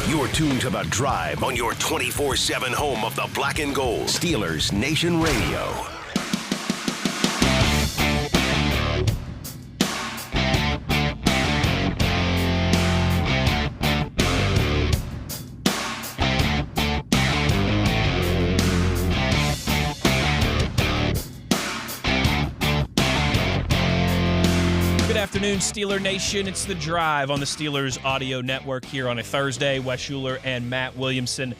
You're tuned to The Drive on your 24/7 home of the Black and Gold. Steelers Nation Radio. Good afternoon, Steeler Nation. It's The Drive on the Steelers Audio Network here on a Thursday. Wes Uhler and Matt Williamson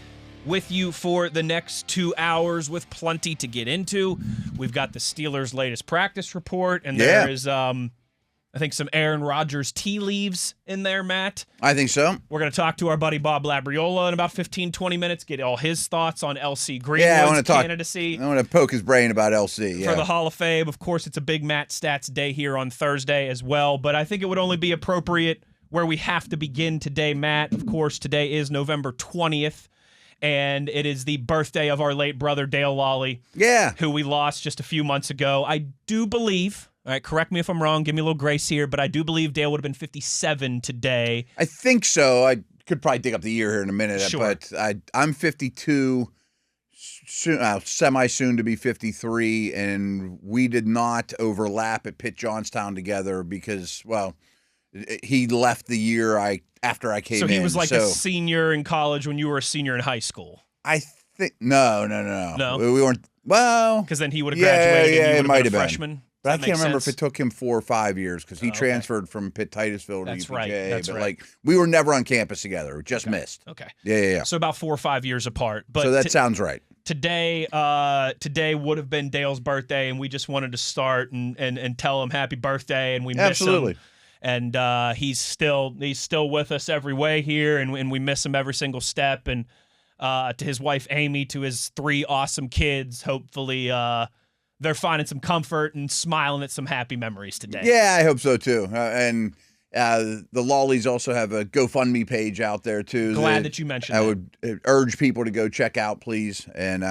with you for the next 2 hours with plenty to get into. We've got the Steelers' latest practice report, and there is, I think, some Aaron Rodgers tea leaves in there, Matt. I think so. We're going to talk to our buddy Bob Labriola in about 15, 20 minutes, get all his thoughts on LC Greenwood's candidacy. I want to poke his brain about LC. For the Hall of Fame. Of course, it's a big Matt Stats day here on Thursday as well, but I think it would only be appropriate where we have to begin today, Matt. Of course, today is November 20th, and it is the birthday of our late brother, Dale Lolley, who we lost just a few months ago. I do believe... All right, correct me if I'm wrong. Give me a little grace here, but I do believe Dale would have been 57 today. I think so. I could probably dig up the year here in a minute, Sure. but I'm 52, semi-soon to be 53, and we did not overlap at Pitt Johnstown together because, well, he left the year after I came in. So he was like a senior in college when you were a senior in high school. I think no. No? We weren't. Well, because then he would have graduated and you would have been a been. freshman. But I can't remember if it took him 4 or 5 years because he transferred from Pitt Titusville to That's UPJ. right. That's but right. We were never on campus together. We just missed. Okay. Yeah. So about 4 or 5 years apart. But so that sounds right. Today would have been Dale's birthday, and we just wanted to start and tell him happy birthday, and we miss him. And he's still with us every way here, and we miss him every single step. And to his wife Amy, to his 3 awesome kids, hopefully they're finding some comfort and smiling at some happy memories today. Yeah, I hope so too. And the Lolleys also have a GoFundMe page out there too. Glad that you mentioned I that. would urge people to go check out, please. And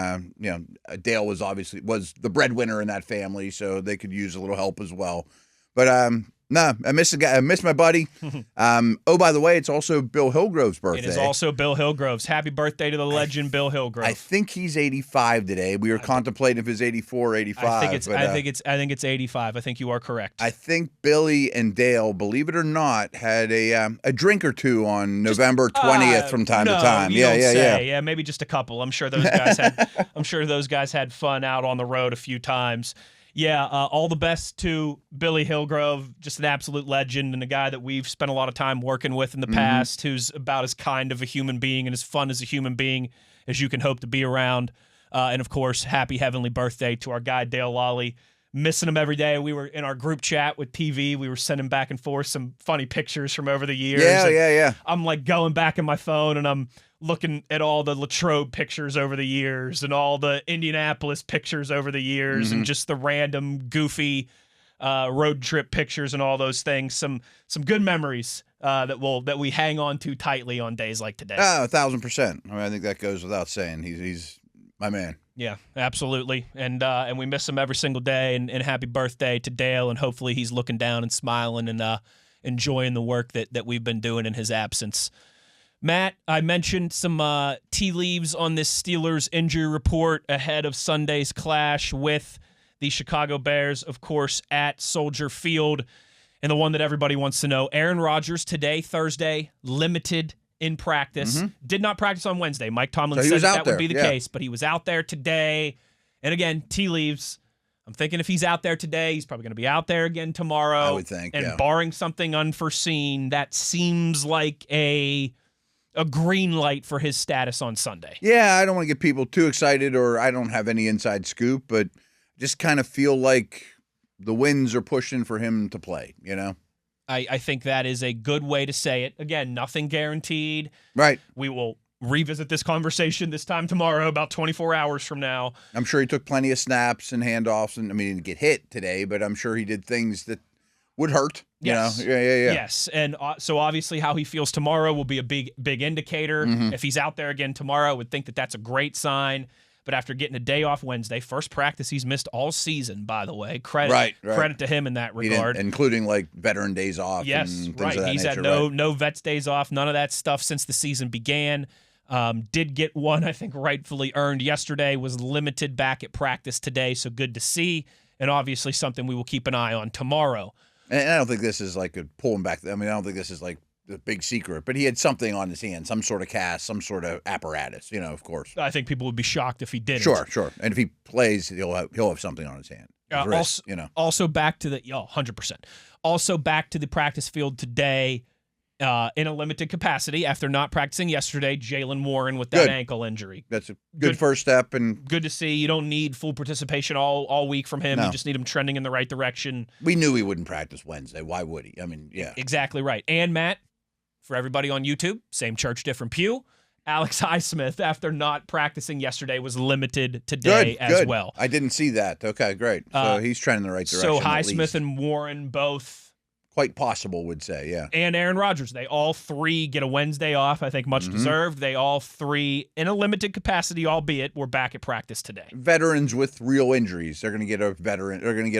Dale was the breadwinner in that family, so they could use a little help as well. But no, I miss the guy. I miss my buddy. By the way, it's also Bill Hillgrove's birthday. It is also Bill Hillgrove's. Happy birthday to the legend, Bill Hillgrove. I think he's 85 today. We were contemplating if it's 84 or 85. I think it's 85. I think you are correct. I think Billy and Dale, believe it or not, had a drink or two on November 20th from time to time. Yeah, maybe just a couple. I'm sure those guys had fun out on the road a few times. Yeah, all the best to Billy Hillgrove, just an absolute legend and a guy that we've spent a lot of time working with in the past, who's about as kind of a human being and as fun as a human being as you can hope to be around. And, of course, happy heavenly birthday to our guy, Dale Lolley. Missing him every day. We were in our group chat with TV. We were sending back and forth some funny pictures from over the years. Yeah. I'm like going back in my phone and I'm looking at all the Latrobe pictures over the years and all the Indianapolis pictures over the years and just the random goofy road trip pictures and all those things. Some good memories that we hang on to tightly on days like today. 1,000%. I mean, I think that goes without saying. He's my man. Yeah, absolutely. And we miss him every single day. And happy birthday to Dale. And hopefully he's looking down and smiling and enjoying the work that we've been doing in his absence. Matt, I mentioned some tea leaves on this Steelers injury report ahead of Sunday's clash with the Chicago Bears, of course, at Soldier Field. And the one that everybody wants to know, Aaron Rodgers today, Thursday, limited in practice. Did not practice on Wednesday. Mike Tomlin said that would be the case, but he was out there today. And again, tea leaves. I'm thinking if he's out there today, he's probably going to be out there again tomorrow. I would think, and barring something unforeseen, that seems like a green light for his status on Sunday. Yeah, I don't want to get people too excited, or I don't have any inside scoop, but just kind of feel like the winds are pushing for him to play, you know? I think that is a good way to say it. Again, nothing guaranteed. Right. We will revisit this conversation this time tomorrow, about 24 hours from now. I'm sure he took plenty of snaps and handoffs, and I mean, he didn't get hit today, but I'm sure he did things that would hurt. Yes. You know? Yeah. Yes. And so obviously how he feels tomorrow will be a big indicator. If he's out there again tomorrow, I would think that that's a great sign. but after getting a day off Wednesday, first practice he's missed all season, by the way. Credit to him in that regard. Including like veteran days off. Yes, and things right. Of that He's nature, had no vets days off, none of that stuff since the season began. Did get one, I think, rightfully earned yesterday, was limited back at practice today, so good to see, and obviously something we will keep an eye on tomorrow. And I don't think this is like a pulling back. I mean, I don't think this is like the big secret, but he had something on his hand, some sort of cast, some sort of apparatus, of course. I think people would be shocked if he didn't. Sure. And if he plays, he'll have something on his hand. His wrist, Also back to the 100%. Also back to the practice field today in a limited capacity after not practicing yesterday. Jalen Warren with that ankle injury. That's a good first step, and good to see. You don't need full participation all week from him. No. You just need him trending in the right direction. We knew he wouldn't practice Wednesday. Why would he? I mean, yeah, exactly right. And Matt, for everybody on YouTube, same church, different pew. Alex Highsmith, after not practicing yesterday, was limited today as well. I didn't see that. Okay, great. So he's trending in the right direction. So Highsmith and Warren both. Quite possible, would say, yeah. And Aaron Rodgers, they all three get a Wednesday off, I think much deserved. They all three, in a limited capacity, albeit, were back at practice today. Veterans with real injuries, they're going to get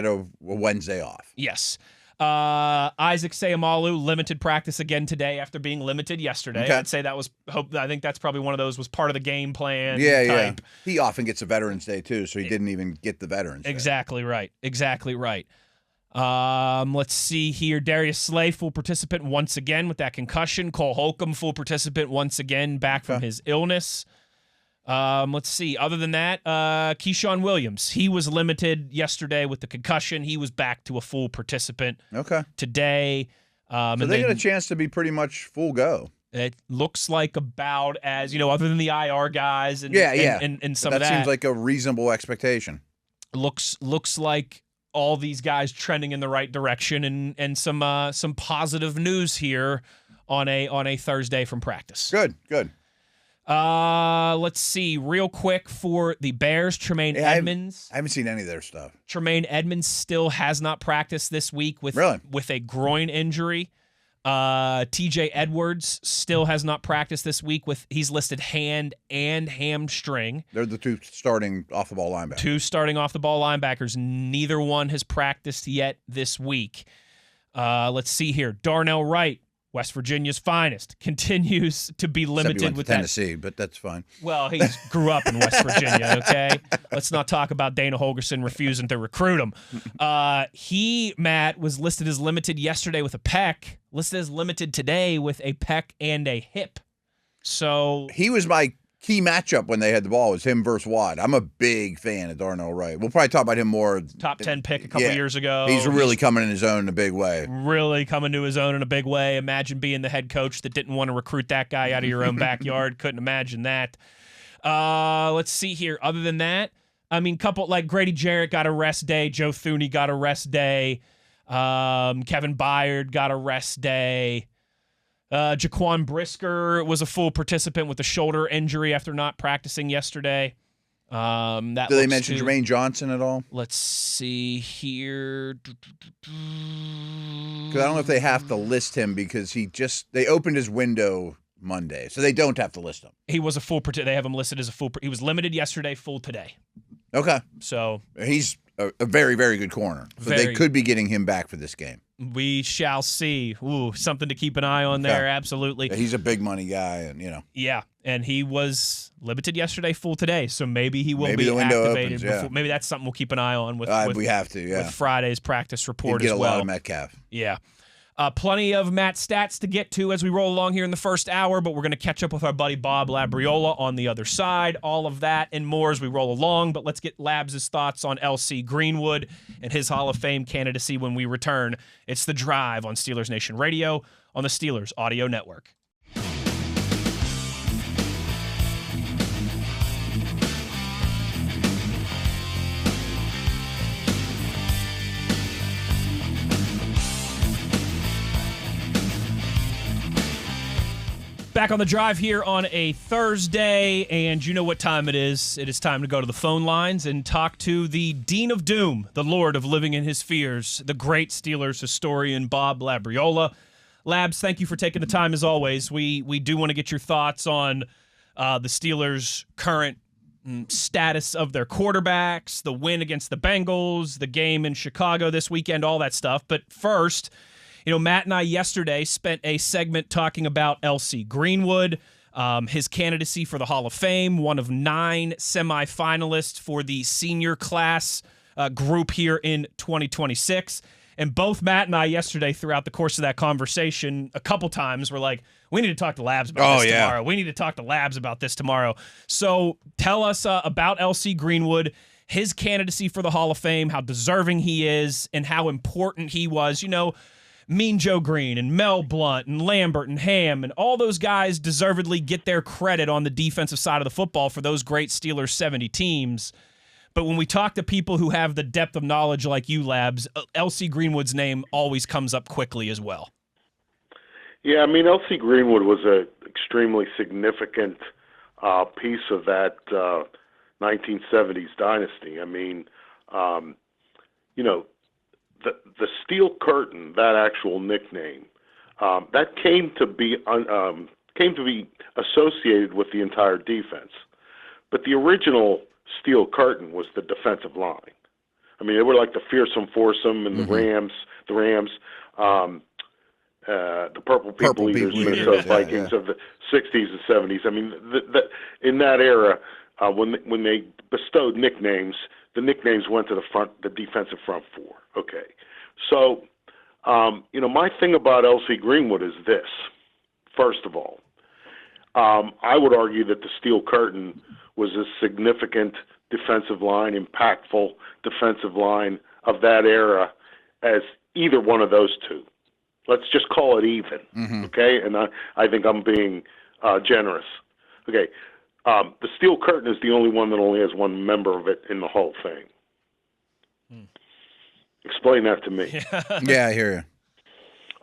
a Wednesday off. Yes. Isaac Seumalo, limited practice again today after being limited yesterday. Okay. I'd say I think that's probably one of those was part of the game plan. Yeah, type. yeah. He often gets a Veterans Day too, so he didn't even get the Veterans Day. Exactly right. Let's see here. Darius Slay, full participant once again with that concussion. Cole Holcomb, full participant once again, back from his illness. Let's see. Other than that, Keyshawn Williams, he was limited yesterday with the concussion. He was back to a full participant today. So they get a chance to be pretty much full go. It looks like about as, other than the IR guys and some of that. That seems like a reasonable expectation. Looks like all these guys trending in the right direction and some positive news here on a Thursday from practice. Good. Let's see real quick for the Bears. Tremaine Edmonds. I haven't seen any of their stuff. Tremaine Edmonds still has not practiced this week with a groin injury. TJ Edwards still has not practiced this week he's listed hand and hamstring. They're the two starting off the ball linebackers. Neither one has practiced yet this week. Let's see here. Darnell Wright, West Virginia's finest, continues to be limited with Tennessee, but that's fine. Well, he grew up in West Virginia, okay? Let's not talk about Dana Holgerson refusing to recruit him. Matt, was listed as limited yesterday with a pec, listed as limited today with a pec and a hip. So he was my key matchup when they had the ball, was him versus Watt. I'm a big fan of Darnell Wright. We'll probably talk about him more. Top 10 pick a couple years ago. He's really coming in his own in a big way. Really coming to his own in a big way. Imagine being the head coach that didn't want to recruit that guy out of your own backyard. Couldn't imagine that. Let's see here. Other than that, couple like Grady Jarrett got a rest day. Joe Thuney got a rest day. Kevin Byard got a rest day. Jaquan Brisker was a full participant with a shoulder injury after not practicing yesterday. Do they mention Jermaine Johnson at all? Let's see here. Because I don't know if they have to list him because they opened his window Monday, so they don't have to list him. He was a full participant. They have him listed as a full. He was limited yesterday, full today. Okay. So he's a very, very good corner. So they could be getting him back for this game. We shall see. Ooh, something to keep an eye on there. Absolutely. He's a big money guy, and Yeah, and he was limited yesterday, full today. So maybe he will be the window activated. Opens, Maybe that's something we'll keep an eye on with we have to. Yeah. With Friday's practice report as well. Get a lot of Metcalf. Yeah. Plenty of Matt stats to get to as we roll along here in the first hour, but we're going to catch up with our buddy Bob Labriola on the other side. All of that and more as we roll along, but let's get Labs' thoughts on LC Greenwood and his Hall of Fame candidacy when we return. It's The Drive on Steelers Nation Radio on the Steelers Audio Network. Back on The Drive here on a Thursday, and you know what time it is. It is time to go to the phone lines and talk to the Dean of Doom, the Lord of Living in His Fears, the great Steelers historian, Bob Labriola. Labs, thank you for taking the time as always. We do want to get your thoughts on the Steelers' current status of their quarterbacks, the win against the Bengals, the game in Chicago this weekend, all that stuff. But first, Matt and I yesterday spent a segment talking about L.C. Greenwood, his candidacy for the Hall of Fame, one of 9 semifinalists for the senior class group here in 2026. And both Matt and I yesterday, throughout the course of that conversation, a couple times were like, we need to talk to Labs about this tomorrow. We need to talk to Labs about this tomorrow. So tell us about L.C. Greenwood, his candidacy for the Hall of Fame, how deserving he is, and how important he was. Mean Joe Green and Mel Blount and Lambert and Ham and all those guys deservedly get their credit on the defensive side of the football for those great Steelers 70 teams. But when we talk to people who have the depth of knowledge like you, Labs, L.C. Greenwood's name always comes up quickly as well. Yeah, L.C. Greenwood was an extremely significant piece of that 1970s dynasty. The Steel Curtain, that actual nickname, that came to be associated with the entire defense. But the original Steel Curtain was the defensive line. They were like the fearsome foursome and the Rams, the Purple People Eaters, Minnesota Vikings of the 60s and 70s. In that era, when they bestowed nicknames, the nicknames went to the defensive front four. Okay. So, my thing about L.C. Greenwood is this. First of all, I would argue that the Steel Curtain was a significant defensive line, impactful defensive line of that era as either one of those two. Let's just call it even, okay? And I think I'm being generous. Okay, the Steel Curtain is the only one that only has one member of it in the whole thing. Explain that to me. Yeah, I hear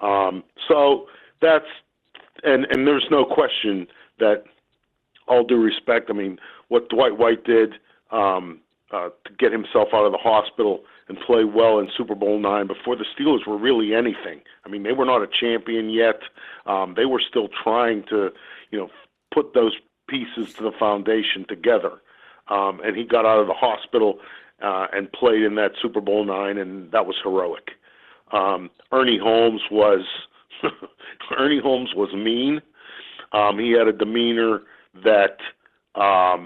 you. So that's and there's no question that, all due respect, what Dwight White did to get himself out of the hospital and play well in Super Bowl IX before the Steelers were really anything. They were not a champion yet. They were still trying to, put those pieces to the foundation together. And he got out of the hospital and played in that Super Bowl IX, and that was heroic. Ernie Holmes was mean. He had a demeanor that I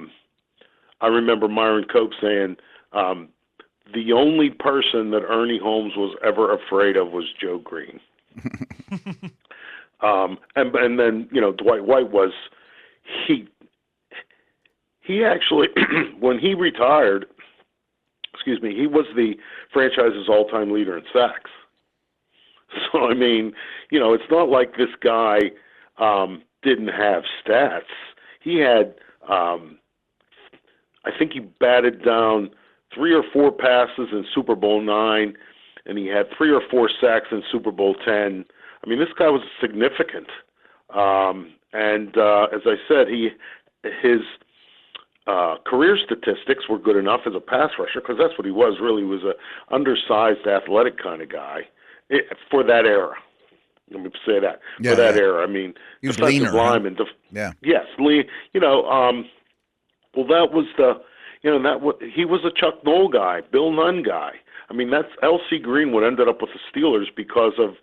remember Myron Cope saying the only person that Ernie Holmes was ever afraid of was Joe Green. And then, Dwight White was he actually when he retired, he was the franchise's all-time leader in sacks. So, it's not like this guy didn't have stats. He had, I think he batted down 3 or 4 passes in Super Bowl IX, and he had 3 or 4 sacks in Super Bowl X. This guy was significant. As I said, his career statistics were good enough as a pass rusher, because that's what he was, really. He was an undersized, athletic kind of guy for that era. Let me say that. Yeah, for that era. He was defensive leaner, lineman. Yeah. Yes, well, that was he was a Chuck Noll guy, Bill Nunn guy. That's L.C. Greenwood ended up with the Steelers because of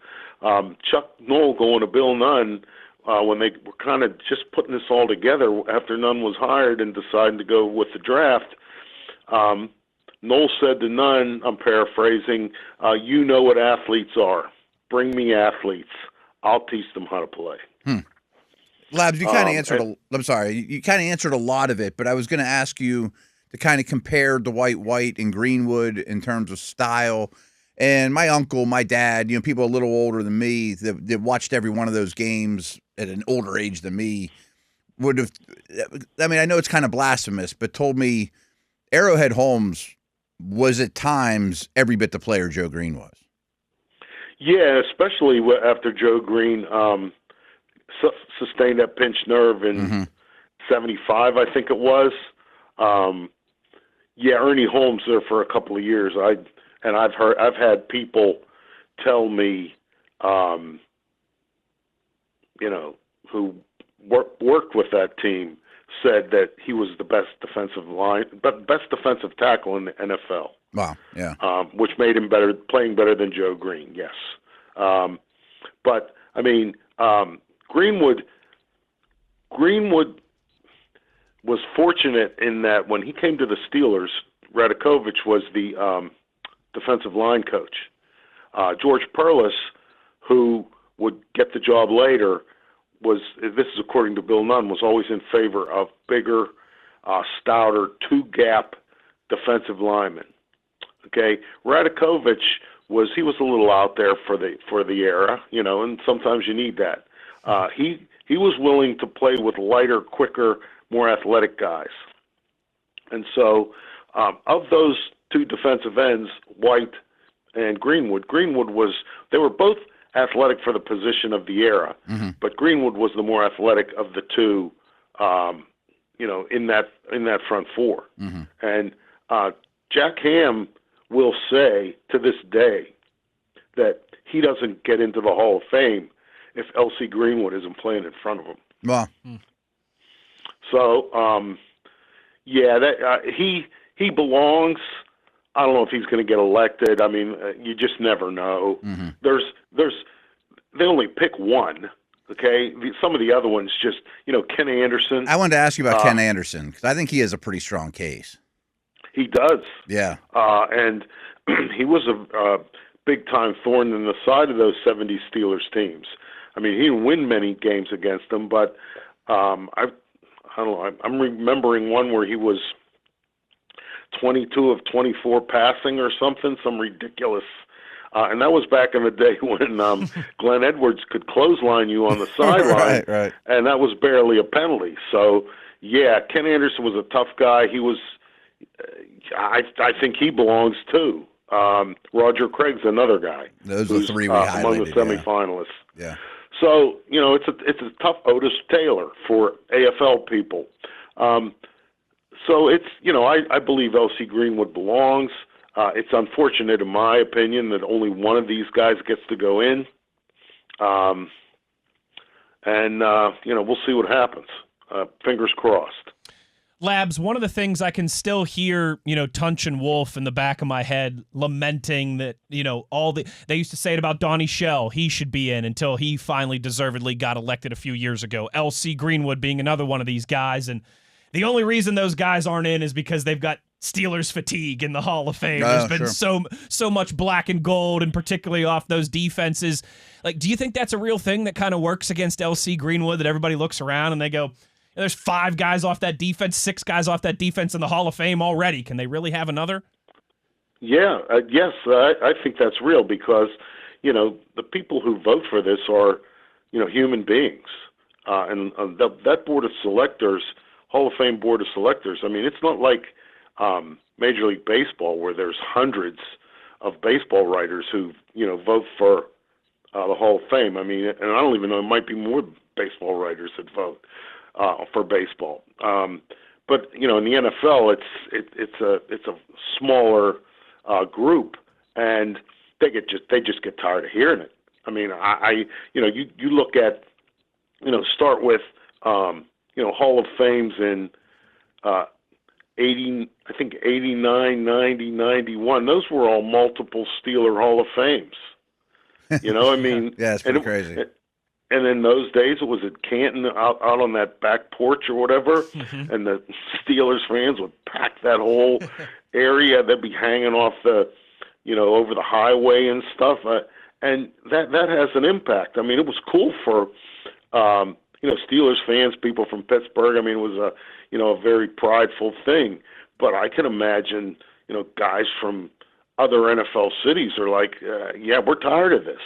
Chuck Noll going to Bill Nunn when they were kind of just putting this all together after Nunn was hired and deciding to go with the draft. Noll said to Nunn, I'm paraphrasing, you know what athletes are. Bring me athletes. I'll teach them how to play. Labs, you kind of answered. I'm sorry, you kind of answered a lot of it, but I was going to ask you to kind of compare Dwight White and Greenwood in terms of style. And my uncle, my dad, people a little older than me that watched every one of those games at an older age than me would have. I know it's kind of blasphemous, but told me Arrowhead Holmes was at times every bit the player Joe Green was. Yeah, especially after Joe Green sustained that pinched nerve in 75, I think it was. Ernie Holmes there for a couple of years. I've had people tell me, who worked with that team, said that he was the best defensive tackle in the NFL. Wow, yeah. Which made him playing better than Joe Green, yes. But, I mean, Greenwood was fortunate in that when he came to the Steelers, Radakovich was the defensive line coach. George Perlis, who would get the job later, this is according to Bill Nunn, was always in favor of bigger, stouter, two-gap defensive linemen. Okay, Radakovich was a little out there for the era, and sometimes you need that. He was willing to play with lighter, quicker, more athletic guys. And so of those two defensive ends, White and Greenwood they were both athletic for the position of the era, but Greenwood was the more athletic of the two, in that front four. And Jack Ham will say to this day that he doesn't get into the Hall of Fame if L.C. Greenwood isn't playing in front of him. Wow. So, he belongs. I don't know if he's going to get elected. I mean, you just never know. They only pick one. Okay, some of the other ones just, Ken Anderson. I wanted to ask you about Ken Anderson because I think he has a pretty strong case. He does. Yeah. And he was a big-time thorn in the side of those 70 Steelers teams. I mean, he didn't win many games against them, but I don't know. I'm remembering one where he was 22 of 24 passing or something, some ridiculous. And that was back in the day when Glenn Edwards could clothesline you on the sideline, right. And that was barely a penalty. So, yeah, Ken Anderson was a tough guy. He was. I think he belongs too. Roger Craig's another guy. Those are the three we highlighted. Among the semifinalists. Yeah. So it's a tough Otis Taylor for AFL people. So it's I believe L.C. Greenwood belongs. It's unfortunate, in my opinion, that only one of these guys gets to go in. And we'll see what happens. Fingers crossed. Labs, one of the things I can still hear, Tunch and Wolf in the back of my head lamenting that, they used to say it about Donnie Shell, he should be in until he finally deservedly got elected a few years ago. L.C. Greenwood being another one of these guys. And the only reason those guys aren't in is because they've got Steelers fatigue in the Hall of Fame. There's been so much black and gold, and particularly off those defenses. Like, do you think that's a real thing that kind of works against L.C. Greenwood, that everybody looks around and they go, there's 5 guys off that defense, 6 guys off that defense in the Hall of Fame already. Can they really have another? Yeah, yes, I think that's real because, the people who vote for this are, human beings. And that board of selectors, Hall of Fame board of selectors, I mean, it's not like Major League Baseball where there's hundreds of baseball writers who, vote for the Hall of Fame. I mean, and I don't even know, it might be more baseball writers that vote for baseball. But in the NFL, it's a smaller group, and they just get tired of hearing it. I mean, you look at start with Hall of Fames in 80, I think 89, 90, 91. Those were all multiple Steeler Hall of Fames. I mean, yeah, it's pretty crazy. And in those days, it was at Canton out on that back porch or whatever, and the Steelers fans would pack that whole area. They'd be hanging off the, over the highway and stuff. And that has an impact. I mean, it was cool for, Steelers fans, people from Pittsburgh. I mean, it was a very prideful thing. But I can imagine, guys from other NFL cities are like, yeah, we're tired of this.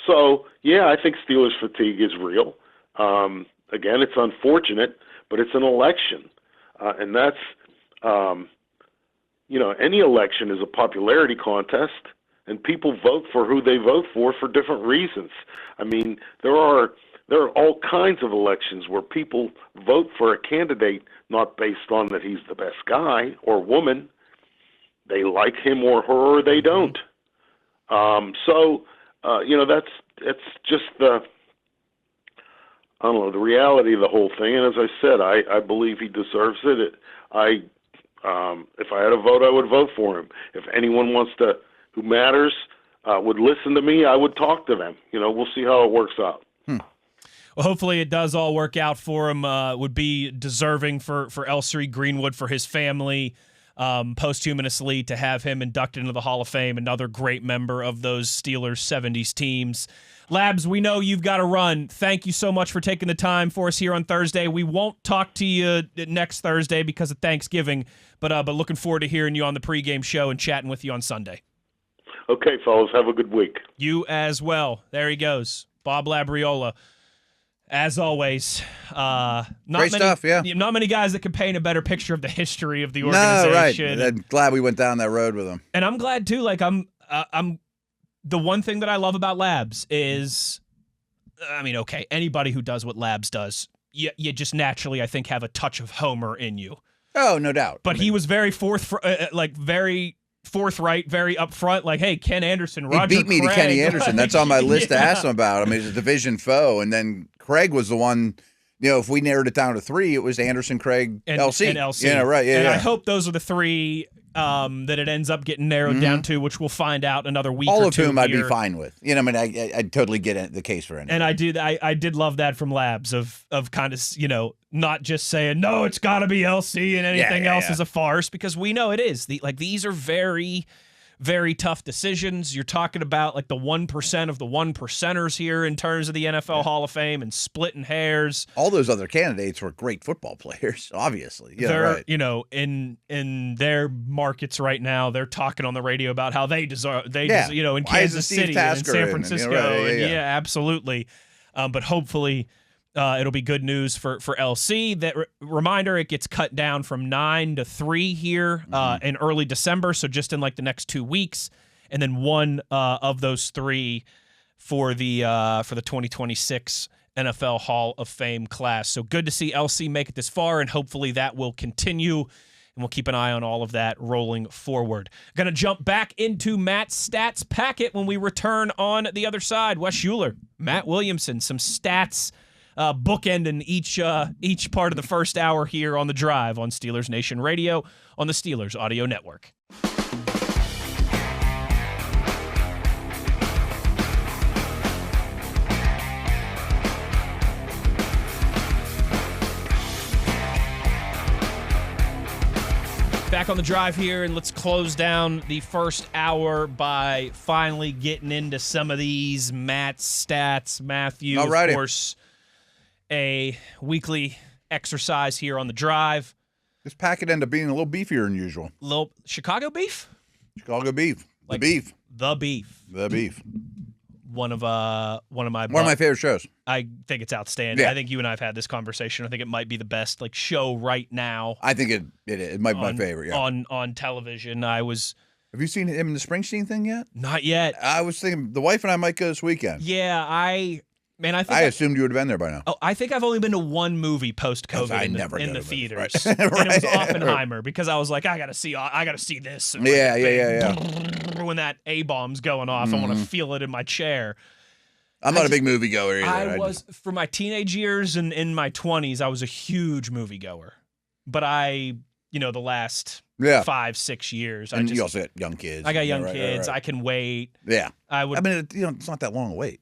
So, yeah, I think Steelers fatigue is real. Again, it's unfortunate, but it's an election. And that's, any election is a popularity contest, and people vote for who they vote for different reasons. I mean, there are all kinds of elections where people vote for a candidate not based on that he's the best guy or woman. They like him or her, or they don't. That's just the I don't know, the reality of the whole thing. And as I said, I believe he deserves it. If I had a vote, I would vote for him. If anyone who matters, would listen to me, I would talk to them. We'll see how it works out. Well, hopefully it does all work out for him. Would be deserving for Elsie Greenwood, for his family, posthumously, to have him inducted into the Hall of Fame, another great member of those Steelers 70s teams. Labs, we know you've got to run. Thank you so much for taking the time for us here on Thursday. We won't talk to you next Thursday because of Thanksgiving, but looking forward to hearing you on the pregame show and chatting with you on Sunday. Okay, fellas, have a good week. You as well. There he goes, Bob Labriola. As always, not many guys that could paint a better picture of the history of the organization. No, right. I'm glad we went down that road with him. And I'm glad too. Like I'm the one thing that I love about Labs is, okay, anybody who does what Labs does, you just naturally, I think, have a touch of Homer in you. Oh, no doubt. But he was very very forthright, very upfront. Like, hey, Ken Anderson, Roger He beat me Craig. to Kenny Anderson. That's on my list to ask him about. He's a division foe. And then Craig was the one, if we narrowed it down to 3, it was Anderson, Craig, LC. And LC. Yeah, right. Yeah, and I hope those are the 3 that it ends up getting narrowed down to, which we'll find out another week all or of two whom I'd here. be fine with. I totally get the case for it. And I did love that from Labs of kind of, not just saying, no, it's got to be LC and anything else is a farce, because we know it is. These are very, very tough decisions. You're talking about like the 1% of the 1%ers here in terms of the NFL Hall of Fame and splitting hairs. All those other candidates were great football players, obviously. They're, in their markets right now, they're talking on the radio about how they deserve, in Kansas City and in San Francisco. Absolutely. But hopefully it'll be good news for LC. That reminder, it gets cut down from 9 to 3 here in early December, so just in like the next 2 weeks, and then one of those 3 for the 2026 NFL Hall of Fame class. So good to see LC make it this far, and hopefully that will continue, and we'll keep an eye on all of that rolling forward. Going to jump back into Matt's stats packet when we return on the other side. Wes Uhler, Matt Williamson, some stats bookending each part of the first hour here on The Drive on Steelers Nation Radio on the Steelers Audio Network. Back on The Drive here, and let's close down the first hour by finally getting into some of these Matt's stats. Matthew, Alrighty. Of course, a weekly exercise here on The Drive. This packet ended up being a little beefier than usual. Little Chicago beef? Chicago beef. Like the beef. The beef. The beef. One of my favorite shows. I think it's outstanding. Yeah. I think you and I have had this conversation. I think it might be the best show right now. I think it might be my favorite. Yeah. On television. Have you seen him in the Springsteen thing yet? Not yet. I was thinking the wife and I might go this weekend. Yeah, I assumed you would have been there by now. Oh, I think I've only been to one movie post-COVID in the theaters, right. And it was Oppenheimer, because I was like, I gotta see this. And when that A-bomb's going off, I want to feel it in my chair. I'm not a big moviegoer either. For my teenage years and in my 20s, I was a huge moviegoer. But the last 5-6 years, and you also got young kids. I got young kids. Right. I can wait. Yeah, it's not that long to wait.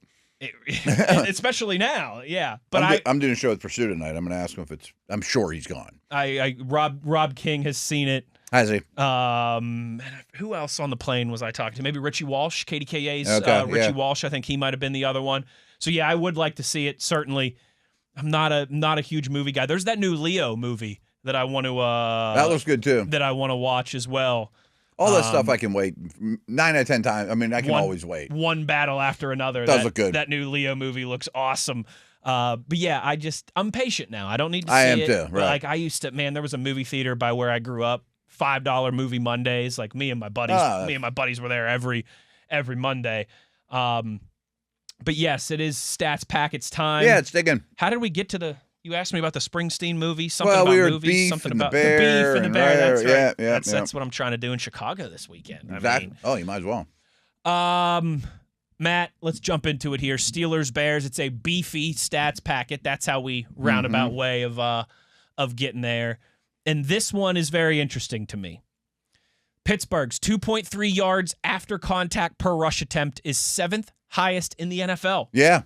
Especially now, yeah. But I'm doing a show with Pursuit tonight. I'm going to ask him if I'm sure he's gone. Rob King has seen it. Has he? Who else on the plane was I talking to? Maybe Richie Walsh, KDKA's Richie Walsh. I think he might have been the other one. So yeah, I would like to see it. Certainly, I'm not a huge movie guy. There's that new Leo movie that I want to. That looks good too. That I want to watch as well. All that stuff I can wait 9 out of 10 times. I can always wait. One battle after another. Does look good. That new Leo movie looks awesome. But yeah, I'm patient now. I don't need to see it. I am too. Right. Like I used to, man, there was a movie theater by where I grew up, $5 movie Mondays. Like me and my buddies were there every Monday. But yes, it is stats packets time. Yeah, it's digging. How did we get to you asked me about the Springsteen movie, we were movies, beef something and about the bear, the beef and the bear. That's right. Yeah, that's what I'm trying to do in Chicago this weekend. Exactly. You might as well. Matt, let's jump into it here. Steelers, Bears. It's a beefy stats packet. That's how we roundabout way of getting there. And this one is very interesting to me. Pittsburgh's 2.3 yards after contact per rush attempt is 7th highest in the NFL. Yeah.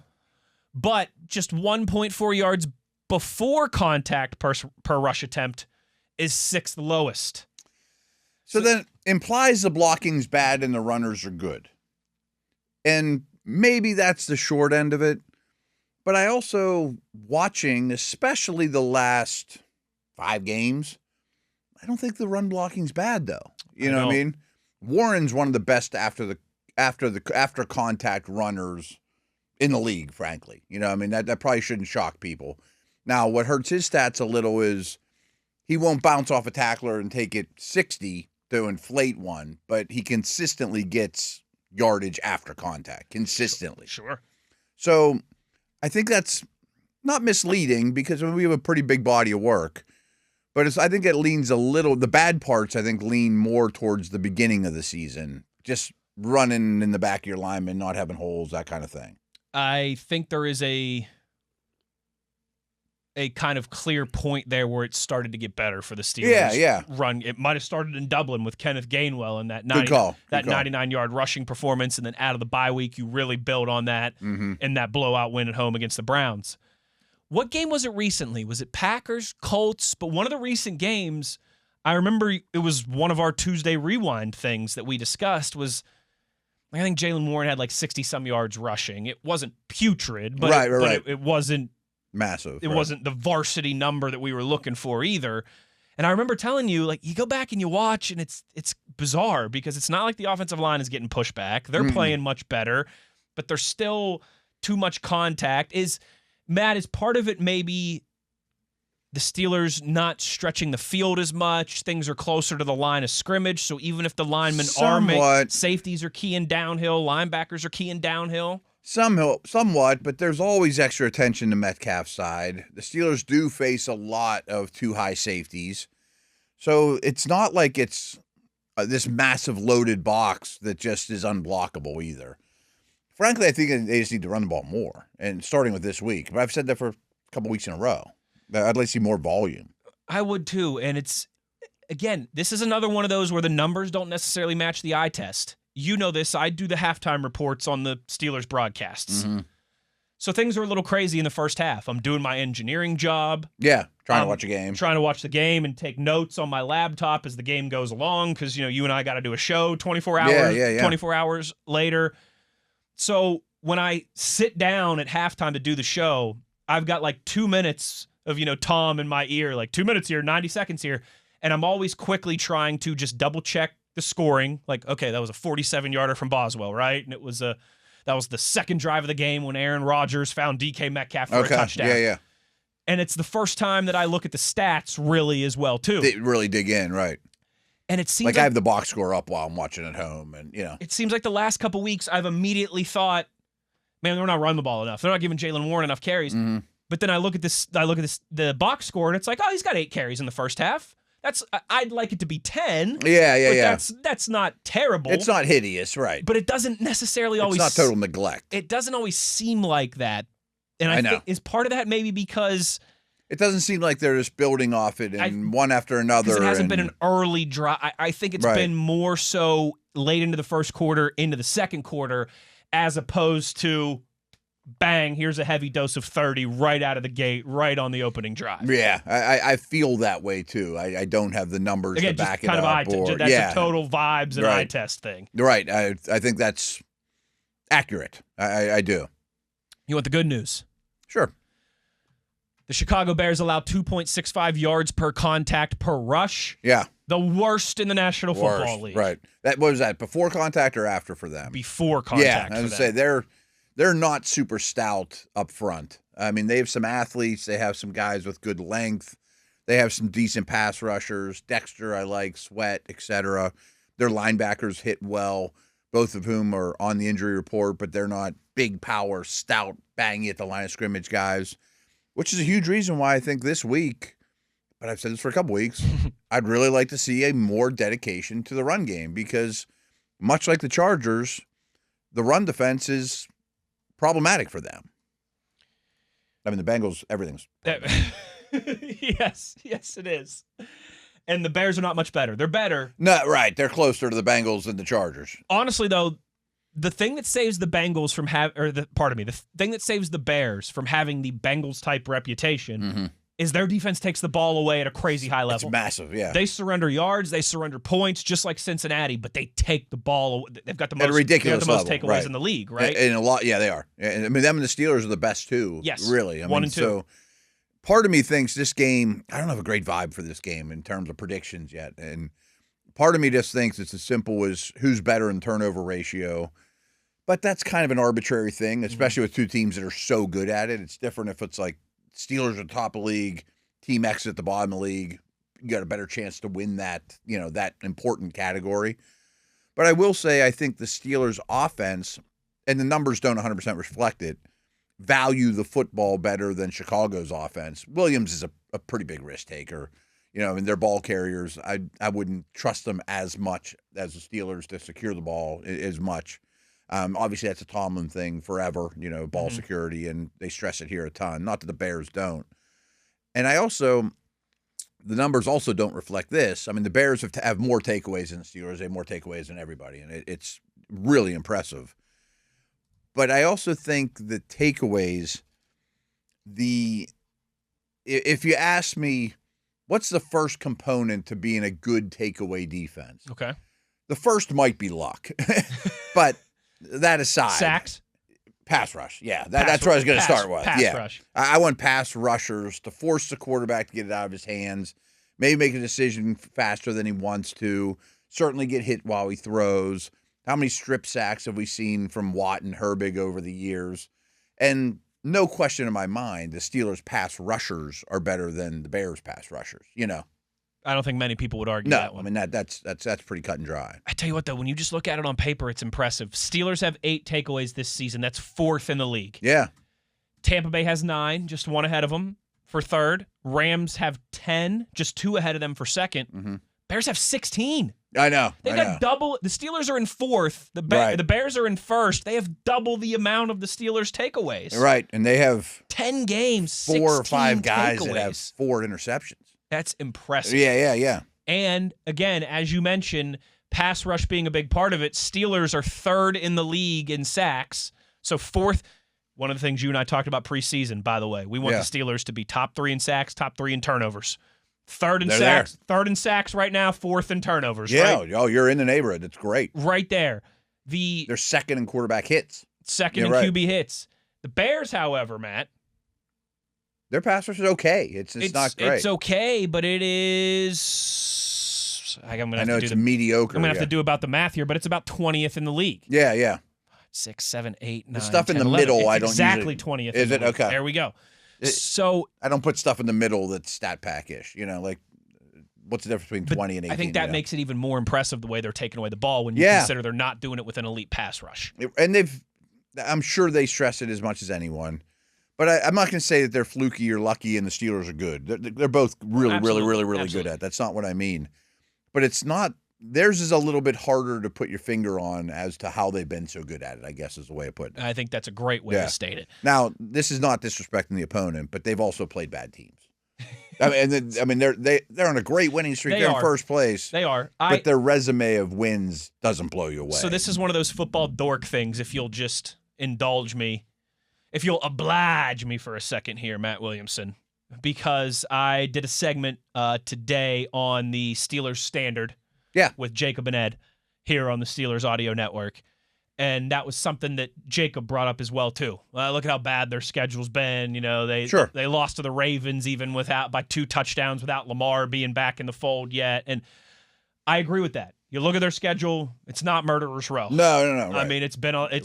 But just 1.4 yards before contact per rush attempt is 6th lowest. So then implies the blocking's bad and the runners are good. And maybe that's the short end of it. But I also, watching, especially the last 5 games, I don't think the run blocking's bad, though. You know what I mean? Warren's one of the best after contact runners in the league, frankly. You know what I mean? That probably shouldn't shock people. Now, what hurts his stats a little is he won't bounce off a tackler and take it 60 to inflate one, but he consistently gets yardage after contact, consistently. Sure. So I think that's not misleading because we have a pretty big body of work, but I think it leans a little, the bad parts I think lean more towards the beginning of the season, just running in the back of your lineman, not having holes, that kind of thing. I think there is a kind of clear point there where it started to get better for the Steelers. Run. It might have started in Dublin with Kenneth Gainwell and that 99-yard rushing performance, and then out of the bye week, you really build on that in that blowout win at home against the Browns. What game was it recently? Was it Packers, Colts? But one of the recent games, I remember it was one of our Tuesday Rewind things that we discussed was, I think Jaylen Warren had like 60-some yards rushing. It wasn't putrid, but it wasn't massive. It wasn't the varsity number that we were looking for either. And I remember telling you, like, you go back and you watch, and it's bizarre because it's not like the offensive line is getting pushed back. They're playing much better, but there's still too much contact. Is part of it maybe the Steelers not stretching the field as much? Things are closer to the line of scrimmage, so even if the linemen are safeties are keying downhill, linebackers are keying downhill. Somewhat, but there's always extra attention to Metcalf's side. The Steelers do face a lot of too high safeties. So it's not like it's this massive loaded box that just is unblockable either. Frankly, I think they just need to run the ball more, and starting with this week. But I've said that for a couple weeks in a row. I'd like to see more volume. I would too, and it's, again, this is another one of those where the numbers don't necessarily match the eye test. You know this. I do the halftime reports on the Steelers broadcasts. So things are a little crazy in the first half. I'm doing my engineering job. Yeah, trying to watch a game. Trying to watch the game and take notes on my laptop as the game goes along because, you and I got to do a show 24 hours, 24 hours later. So when I sit down at halftime to do the show, I've got like 2 minutes of, Tom in my ear, like 2 minutes here, 90 seconds here. And I'm always quickly trying to just double check the scoring. Like, okay, that was a 47-yarder from Boswell, right? And that was the second drive of the game when Aaron Rodgers found DK Metcalf for a touchdown. Yeah. And it's the first time that I look at the stats really as well, too. They really dig in, right. And it seems like I have the box score up while I'm watching at home, and it seems like the last couple weeks I've immediately thought, man, they're not running the ball enough. They're not giving Jaylen Warren enough carries. But then I look at the box score, and it's like, oh, he's got 8 carries in the first half. I'd like it to be 10. Yeah. That's not terrible. It's not hideous, right? But it doesn't necessarily always. It's not total neglect. It doesn't always seem like that, and I think is part of that maybe because it doesn't seem like they're just building off it and one after another. It hasn't been an early drop. I think it's been more so late into the first quarter, into the second quarter, as opposed to bang, here's a heavy dose of 30 right out of the gate, right on the opening drive. Yeah, I feel that way too. I don't have the numbers to back it up. That's a total vibes and eye test thing. Right. I think that's accurate. I do. You want the good news? Sure. The Chicago Bears allow 2.65 yards per contact per rush. Yeah. The worst in the National Football League. Right. What was that, before contact or after for them? Before contact. Yeah, I was going to say, they're not super stout up front. I mean, they have some athletes. They have some guys with good length. They have some decent pass rushers. Dexter, I like, Sweat, etc. Their linebackers hit well, both of whom are on the injury report, but they're not big power, stout, banging at the line of scrimmage guys, which is a huge reason why I think this week, but I've said this for a couple weeks, I'd really like to see a more dedication to the run game because much like the Chargers, the run defense is problematic for them. I mean, the Bengals, everything's yes, it is. And the Bears are not much better. They're better. No, right. They're closer to the Bengals than the Chargers. Honestly, though, the thing that saves the Bengals from the thing that saves the Bears from having the Bengals type reputation is their defense takes the ball away at a crazy high level. It's massive, yeah. They surrender yards, they surrender points, just like Cincinnati, but they take the ball. They've got the most, at a ridiculous most level, takeaways in the league, right? And a lot, yeah, they are. I mean, them and the Steelers are the best too. Yes, really. I 1 mean, and 2. So part of me thinks this game. I don't have a great vibe for this game in terms of predictions yet, and part of me just thinks it's as simple as who's better in turnover ratio. But that's kind of an arbitrary thing, especially with two teams that are so good at it. It's different if it's like Steelers at the top of the league, Team X at the bottom of the league. You got a better chance to win that, that important category. But I will say I think the Steelers' offense, and the numbers don't 100% reflect it, value the football better than Chicago's offense. Williams is a pretty big risk taker. And they're ball carriers. I wouldn't trust them as much as the Steelers to secure the ball as much. Obviously, that's a Tomlin thing forever, ball security, and they stress it here a ton. Not that the Bears don't. And the numbers also don't reflect this. I mean, the Bears have more takeaways than the Steelers. They have more takeaways than everybody, and it's really impressive. But I also think the takeaways, if you ask me, what's the first component to being a good takeaway defense? Okay. The first might be luck, but that aside, sacks, pass rush. Yeah, that's where I was going to start with. Pass yeah, rush. I want pass rushers to force the quarterback to get it out of his hands. Maybe make a decision faster than he wants to. Certainly get hit while he throws. How many strip sacks have we seen from Watt and Herbig over the years? And no question in my mind, the Steelers' pass rushers are better than the Bears' pass rushers. I don't think many people would argue that one. I mean, that's pretty cut and dry. I tell you what, though, when you just look at it on paper, it's impressive. Steelers have 8 takeaways this season. That's 4th in the league. Yeah. Tampa Bay has 9, just 1 ahead of them for 3rd. Rams have 10, just 2 ahead of them for 2nd. Bears have 16. I know. They've got double. The Steelers are in 4th. The Bears are in 1st. They have double the amount of the Steelers' takeaways. Right, and they have 10 games, 4 or 5 guys takeaways. that have 4 interceptions. That's impressive. Yeah. And again, as you mentioned, pass rush being a big part of it, Steelers are 3rd in the league in sacks. So 4th. One of the things you and I talked about preseason, by the way, we want the Steelers to be top 3 in sacks, top 3 in turnovers. 3rd in sacks, there. 3rd in sacks right now, 4th in turnovers. Yeah, right? Oh, you're in the neighborhood. It's great. Right there. They're 2nd in quarterback hits. 2nd in QB hits. The Bears, however, Matt, their pass rush is okay. It's not great. It's okay, but it is. I know it's mediocre. I'm gonna have to do about the math here, but it's about 20th in the league. Yeah. 6, 7, 8, 9. The stuff 10, in the 11. middle, it's I don't exactly usually, 20th. Is it okay? There we go. So I don't put stuff in the middle that's stat pack-ish. Like what's the difference between 20 and 18? I think that makes it even more impressive the way they're taking away the ball when you consider they're not doing it with an elite pass rush. And I'm sure they stress it as much as anyone. But I'm not going to say that they're fluky or lucky and the Steelers are good. They're both really good at it. That's not what I mean. But it's not. Theirs is a little bit harder to put your finger on as to how they've been so good at it, I guess is the way I put it. I think that's a great way to state it. Now, this is not disrespecting the opponent, but they've also played bad teams. They're on a great winning streak. They're in first place. They are. But their resume of wins doesn't blow you away. So this is one of those football dork things, if you'll just indulge me. If you'll oblige me for a second here, Matt Williamson, because I did a segment today on the Steelers Standard with Jacob and Ed here on the Steelers Audio Network, and that was something that Jacob brought up as well, too. Look at how bad their schedule's been. They lost to the Ravens even by 2 touchdowns without Lamar being back in the fold yet, and I agree with that. You look at their schedule, it's not murderer's row. No. Right. I mean, it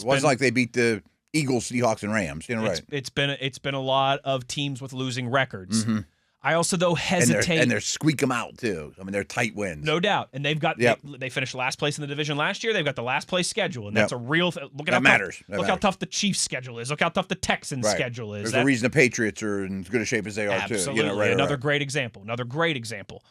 wasn't like they beat the Eagles, Seahawks, and Rams. Right. It's been a lot of teams with losing records. I also, though, hesitate. And they're squeak them out, too. I mean, they're tight wins. No doubt. And they've got they finished last place in the division last year. They've got the last place schedule, and that's a real look at how tough the Chiefs' schedule is. Look how tough the Texans' schedule is. There's a reason the Patriots are in as good a shape as they are, absolutely. too. Another great example.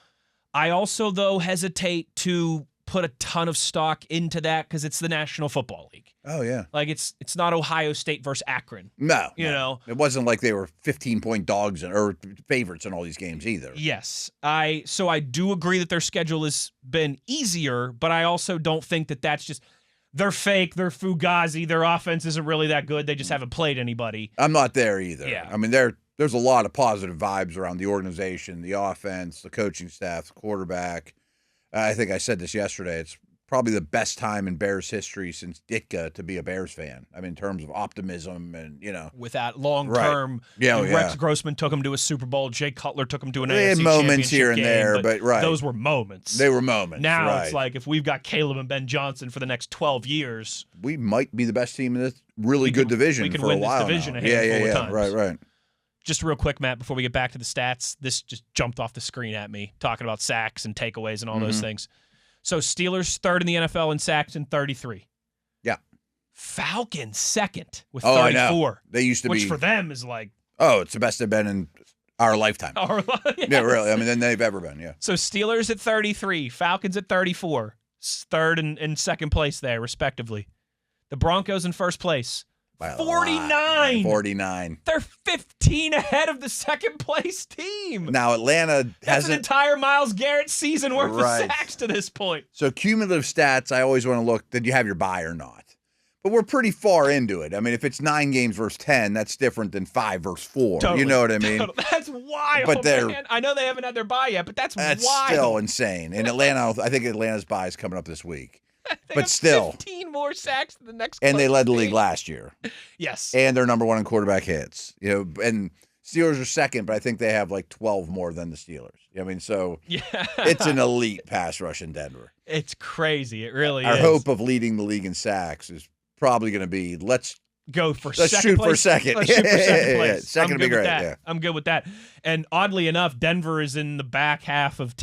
I also, though, hesitate to put a ton of stock into that because it's the National Football League. Oh, yeah. Like, it's not Ohio State versus Akron. No. You know? It wasn't like they were 15-point dogs or favorites in all these games either. Yes. So I do agree that their schedule has been easier, but I also don't think that that's just – they're fake, they're fugazi, their offense isn't really that good, they just haven't played anybody. I'm not there either. Yeah. I mean, there's a lot of positive vibes around the organization, the offense, the coaching staff, the quarterback. I think I said this yesterday. It's probably the best time in Bears history since Ditka to be a Bears fan. I mean, in terms of optimism and, With that long-term, Rex Grossman took him to a Super Bowl. Jay Cutler took him to an AFC moments championship here and game, there, but those were moments. They were moments. Now it's like if we've got Caleb and Ben Johnson for the next 12 years. We might be the best team in this really good division we could for win a while this division now. a handful of times. Right. Just real quick, Matt, before we get back to the stats, this just jumped off the screen at me, talking about sacks and takeaways and all those things. So Steelers third in the NFL in sacks in 33. Yeah. Falcons second with 34. I know. They used to which be. for them is like. Oh, it's the best they've been in our lifetime. Yes. Yeah, really. I mean, than they've ever been, yeah. So Steelers at 33, Falcons at 34, third and second place there, respectively. The Broncos in first place. 49. 49. They're 15 ahead of the second place team. Now Atlanta That's an entire Myles Garrett season worth of sacks to this point. So cumulative stats, I always want to look, did you have your bye or not? But we're pretty far into it. I mean, if it's 9 games versus 10, that's different than 5 versus 4. Totally. You know what I mean? That's wild, but man. I know they haven't had their bye yet, but that's wild. Still insane. And Atlanta, I think Atlanta's bye is coming up this week. They but have still 15 more sacks than the next. And they led the league team. last year. Yes. And they're number 1 in quarterback hits. And Steelers are second, but I think they have like 12 more than the Steelers. I mean, so it's an elite pass rush in Denver. It's crazy. It really Our is. hope of leading the league in sacks is probably going to be let's go for let's second shoot place. for second. Let's shoot for second place. Yeah. Second would be great. Yeah. I'm good with that. And oddly enough, Denver is in the back half of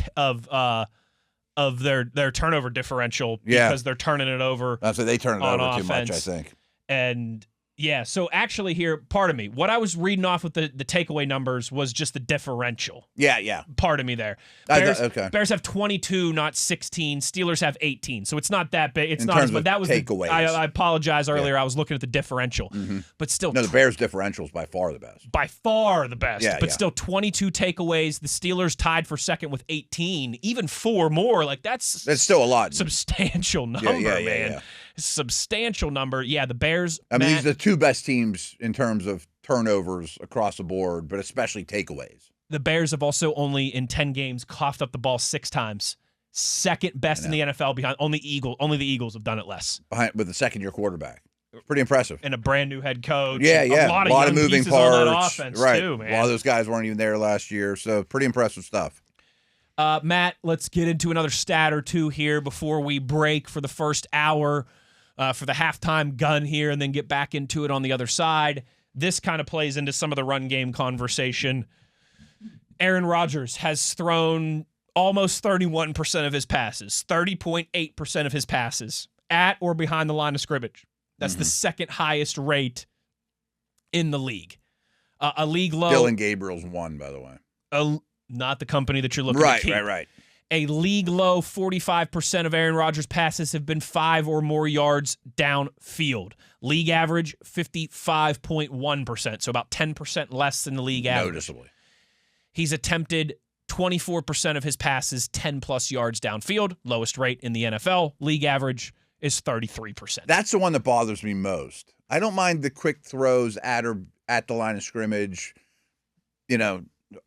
their turnover differential because they're turning it over. So they turn it over offense. too much, I think. And yeah, so actually here, pardon me, what I was reading off with the takeaway numbers was just the differential. Yeah. Pardon me there. Bears have 22, not 16. Steelers have 18. So it's not that big. It's in not terms as, but of that was takeaways. I apologize earlier. I was looking at the differential. But still No, the Bears differential is by far the best. By far the best. Yeah, still 22 takeaways. The Steelers tied for second with 18. Even 4 more. Like that's still a lot. Substantial number, man. Yeah. Substantial number. Yeah, the Bears. I mean, these are the 2 best teams in terms of turnovers across the board, but especially takeaways. The Bears have also only in 10 games coughed up the ball 6 times. Second best in the NFL behind only the Eagles have done it less. With a second-year quarterback. Pretty impressive. And a brand new head coach. Yeah. A lot of moving parts on that offense right. too, man. A lot of those guys weren't even there last year, so pretty impressive stuff. Matt, let's get into another stat or two here before we break for the first hour. For the halftime gun here and then get back into it on the other side. This kind of plays into some of the run game conversation. Aaron Rodgers has thrown almost 31% of his passes, 30.8% of his passes at or behind the line of scrimmage. That's the second highest rate in the league. A league low. Dylan Gabriel's 1, by the way. Not the company that you're looking to keep. Right. A league low 45% of Aaron Rodgers' passes have been 5 or more yards downfield. League average 55.1%, so about 10% less than the league average. Noticeably. He's attempted 24% of his passes 10-plus yards downfield, lowest rate in the NFL. League average is 33%. That's the one that bothers me most. I don't mind the quick throws at the line of scrimmage,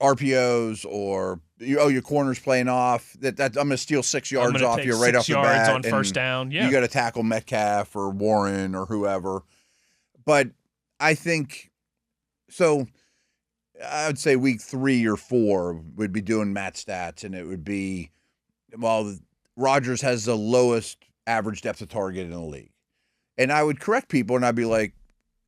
RPOs or your corner's playing off. That I'm going to steal 6 yards off you right off the bat. 6 yards on first down. Yeah, you got to tackle Metcalf or Warren or whoever. But I think so. I would say week 3 or 4 would be doing Matt stats, and it would be Rodgers has the lowest average depth of target in the league, and I would correct people, and I'd be like,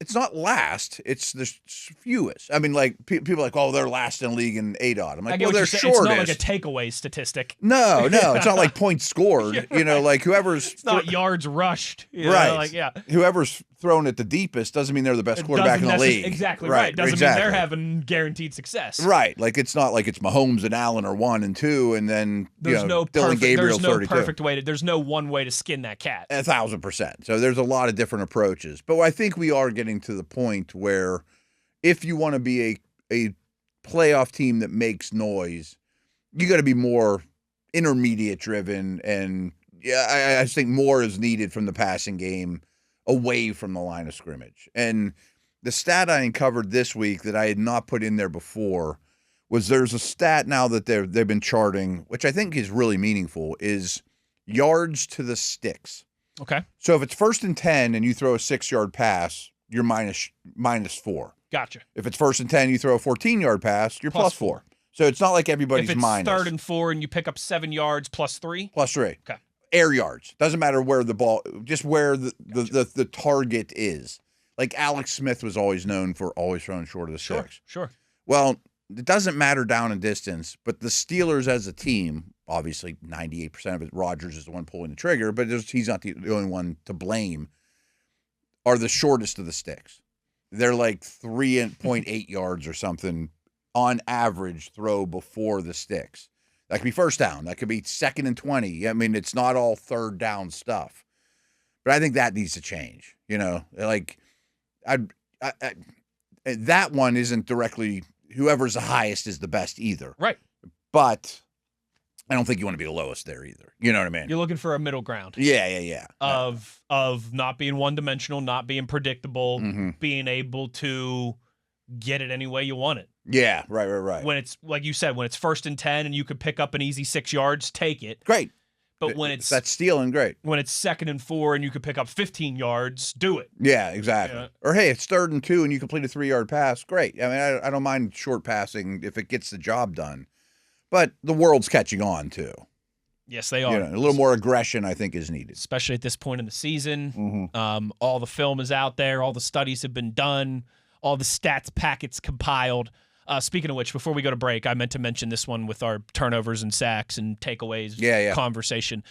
it's not last. It's the fewest. I mean, like people are like, oh, they're last in the league in ADOT. I'm like, well, they're shortest. It's not like a takeaway statistic. No, it's not like points scored. Right. Like whoever's it's not yards rushed. Right. Like, yeah. Whoever's throwing it the deepest doesn't mean they're the best quarterback in the league. Exactly right. Doesn't mean they're having guaranteed success. Right. Like it's not like it's Mahomes and Allen are 1 and 2, and then Dylan Gabriel's 32. There's no one way to skin that cat. 1,000%. So there's a lot of different approaches. But I think we are getting to the point where if you want to be a playoff team that makes noise, you got to be more intermediate driven, and I think more is needed from the passing game away from the line of scrimmage. And the stat I uncovered this week that I had not put in there before was there's a stat now that they've been charting, which I think is really meaningful, is yards to the sticks. Okay. So if it's 1st and 10 and you throw a 6-yard pass, you're minus 4. Gotcha. If it's 1st and 10, you throw a 14-yard pass, you're plus 4. So it's not like everybody's minus. If it's 3rd and 4 and you pick up 7 yards, plus 3? Plus 3. Okay. Air yards. Doesn't matter where the ball, just where the target is. Like Alex Smith was always known for always throwing short of the sticks. Sure. Well, it doesn't matter down in distance, but the Steelers as a team, obviously 98% of it, Rodgers is the one pulling the trigger, but he's not the only one to blame, are the shortest of the sticks. They're like 3.8 yards or something on average throw before the sticks. That could be first down. That could be 2nd and 20. I mean, it's not all 3rd down stuff. But I think that needs to change. Like that one isn't directly whoever's the highest is the best either. Right. But I don't think you want to be the lowest there either. You know what I mean? You're looking for a middle ground. Yeah. Of not being one-dimensional, not being predictable, Mm-hmm. being able to get it any way you want it. Yeah, right. When it's, like you said, when it's 1st and 10 and you could pick up an easy 6 yards, take it. Great. But that's stealing, great. When it's 2nd and 4 and you could pick up 15 yards, do it. Yeah, exactly. Yeah. Or hey, it's 3rd and 2 and you complete a 3-yard pass, great. I mean, I don't mind short passing if it gets the job done. But the world's catching on too. Yes, they are. A little more aggression, I think, is needed, especially at this point in the season. Mm-hmm. All the film is out there. All the studies have been done. All the stats packets compiled. Speaking of which, before we go to break, I meant to mention this one with our turnovers and sacks and takeaways conversation.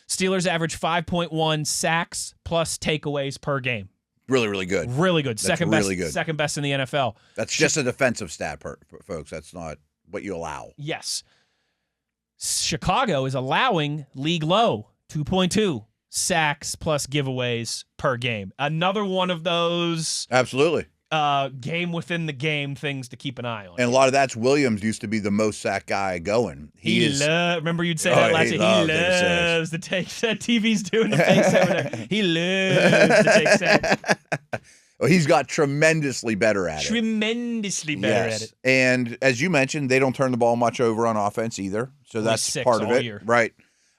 Steelers average 5.1 sacks plus takeaways per game. Really, really good. Really good. That's Second really best. Good. Second best in the NFL. That's just a defensive stat, folks. That's not what you allow. Yes. Chicago is allowing league low 2.2 sacks plus giveaways per game. Another one of those absolutely game within the game things to keep an eye on. And a lot of that's Williams used to be the most sack guy going. Remember you'd say that last year. He loves to take that. TV's doing the face over there. He loves to take sacks. Well, he's got tremendously better at it. Tremendously better at it. And as you mentioned, they don't turn the ball much over on offense either. So that's part of it. Year. Right.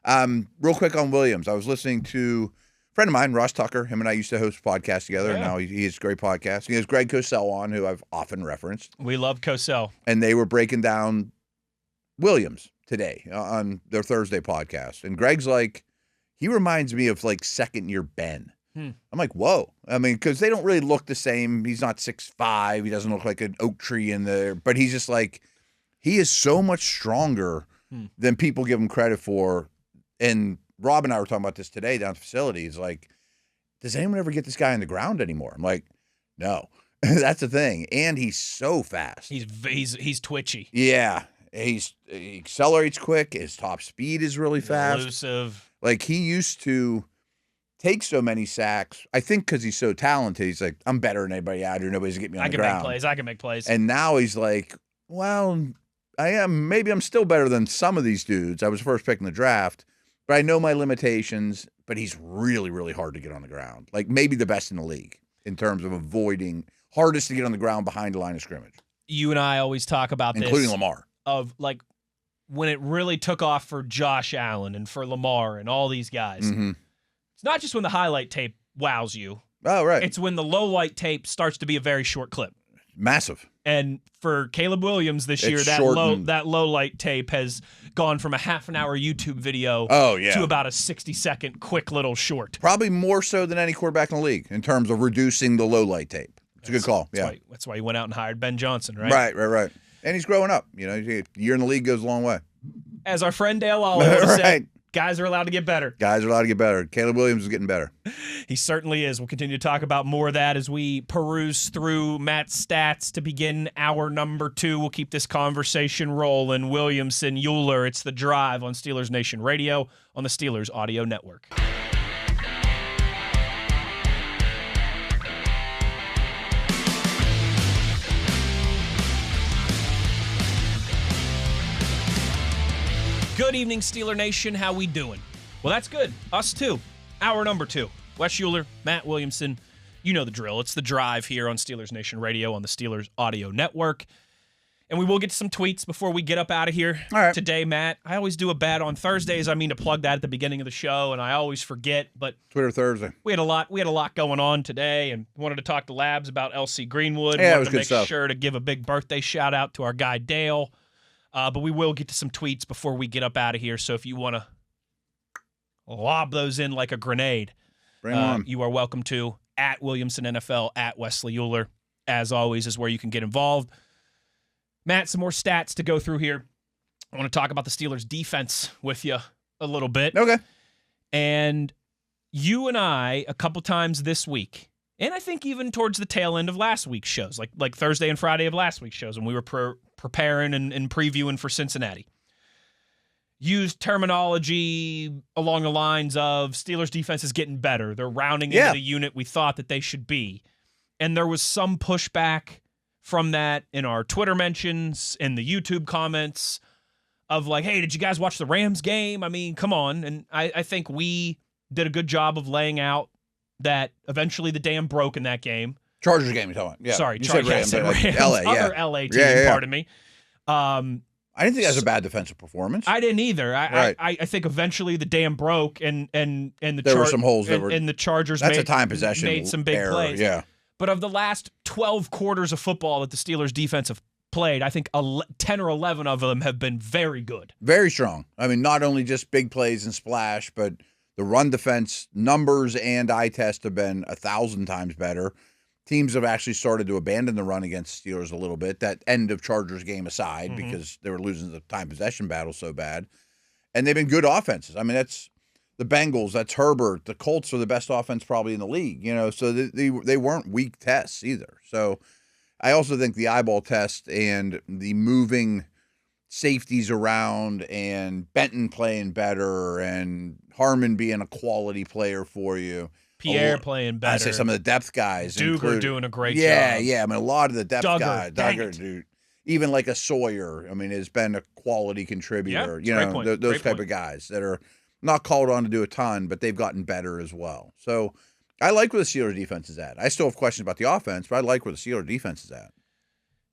Real quick on Williams. I was listening to a friend of mine, Ross Tucker. Him and I used to host podcasts together. Yeah. And now he has a great podcast. He has Greg Cosell on, who I've often referenced. We love Cosell. And they were breaking down Williams today on their Thursday podcast. And Greg's like, he reminds me of like second-year Ben. I'm like, whoa. I mean, because they don't really look the same. He's not 6'5". He doesn't look like an oak tree in there. But he's just like, he is so much stronger than people give him credit for. And Rob and I were talking about this today down at the facility. He's like, does anyone ever get this guy on the ground anymore? I'm like, no. That's the thing. And he's so fast. He's twitchy. Yeah. He accelerates quick. His top speed is really fast. Elusive. Like, he used to take so many sacks, I think because he's so talented. He's like, I'm better than anybody out here. Nobody's getting me on the ground. I can make plays. And now he's like, well, I am. Maybe I'm still better than some of these dudes. I was first pick in the draft, but I know my limitations. But he's really, really hard to get on the ground. Like maybe the best in the league in terms of avoiding, hardest to get on the ground behind the line of scrimmage. You and I always talk about this. Including Lamar. Of like when it really took off for Josh Allen and for Lamar and all these guys. Mm-hmm. It's not just when the highlight tape wows you. Oh, right. It's when the low light tape starts to be a very short clip. Massive. And for Caleb Williams this year, that low light tape has gone from a half an hour YouTube video to about a 60-second quick little short. Probably more so than any quarterback in the league in terms of reducing the low light tape. It's a good call. That's why he went out and hired Ben Johnson, right? Right. And he's growing up. You know, a year in the league goes a long way. As our friend Dale Lolley would say, Guys are allowed to get better. Guys are allowed to get better. Caleb Williams is getting better. He certainly is. We'll continue to talk about more of that as we peruse through Matt's stats to begin hour number 2. We'll keep this conversation rolling. Williamson, Uhler, it's The Drive on Steelers Nation Radio on the Steelers Audio Network. Good evening, Steeler Nation. How we doing? Well, that's good. Us too. Hour number 2. Wes Uhler, Matt Williamson. You know the drill. It's The Drive here on Steelers Nation Radio on the Steelers Audio Network. And we will get to some tweets before we get up out of here today, Matt. I always do a bad on Thursdays. I mean to plug that at the beginning of the show, and I always forget. But Twitter Thursday. We had a lot going on today, and wanted to talk to Labs about LC Greenwood. Yeah, wanted it was to good make stuff. sure to give a big birthday shout out to our guy Dale. But we will get to some tweets before we get up out of here. So if you want to lob those in like a grenade, Bring them on. you are welcome to. At Williamson NFL, at Wesley Uhler, as always, is where you can get involved. Matt, some more stats to go through here. I want to talk about the Steelers' defense with you a little bit. Okay. And you and I, a couple times this week, and I think even towards the tail end of last week's shows, like Thursday and Friday of last week's shows when we were preparing and previewing for Cincinnati, used terminology along the lines of Steelers defense is getting better. They're rounding into the unit we thought that they should be. And there was some pushback from that in our Twitter mentions, in the YouTube comments of like, hey, did you guys watch the Rams game? I mean, come on. And I think we did a good job of laying out that eventually the dam broke in that game. Chargers game you're talking about. Yeah. Sorry, you said Rams. LA, Other LA team, pardon me. I didn't think that was a bad defensive performance. I didn't either. Right. I think eventually the dam broke and there were some holes that were, and the Chargers that's a time possession made some big error, plays. Yeah. But of the last 12 quarters of football that the Steelers defense have played, I think 10 or 11 of them have been very good. Very strong. I mean, not only just big plays and splash, but the run defense numbers and eye test have been 1,000 times better. Teams have actually started to abandon the run against Steelers a little bit, that end of Chargers game aside, because they were losing the time possession battle so bad. And they've been good offenses. I mean, that's the Bengals, that's Herbert. The Colts are the best offense probably in the league, so they weren't weak tests either. So I also think the eyeball test and the moving safeties around and Benton playing better and Harmon being a quality player for you. Pierre playing better. I say some of the depth guys. Duger doing a great job. Yeah. I mean, a lot of the depth guys. Duggar, dude. Even like a Sawyer, I mean, has been a quality contributor. Yeah, those type of guys that are not called on to do a ton, but they've gotten better as well. So I like where the Steelers defense is at. I still have questions about the offense, but I like where the Steelers defense is at.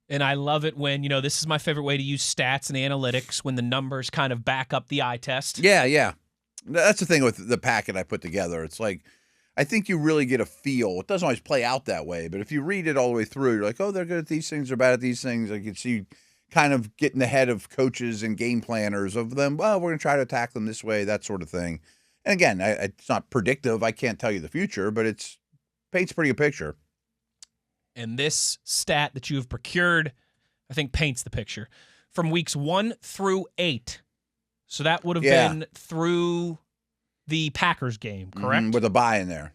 And I love it when, this is my favorite way to use stats and analytics, when the numbers kind of back up the eye test. Yeah. That's the thing with the packet I put together. It's like, I think you really get a feel. It doesn't always play out that way, but if you read it all the way through, you're like, oh, they're good at these things, they're bad at these things. I can see kind of getting ahead of coaches and game planners of them. Well, we're going to try to attack them this way, that sort of thing. And again, it's not predictive. I can't tell you the future, but it paints a pretty good picture. And this stat that you have procured, I think, paints the picture. From weeks 1 through 8, so that would have been through the Packers game, correct? With a bye in there.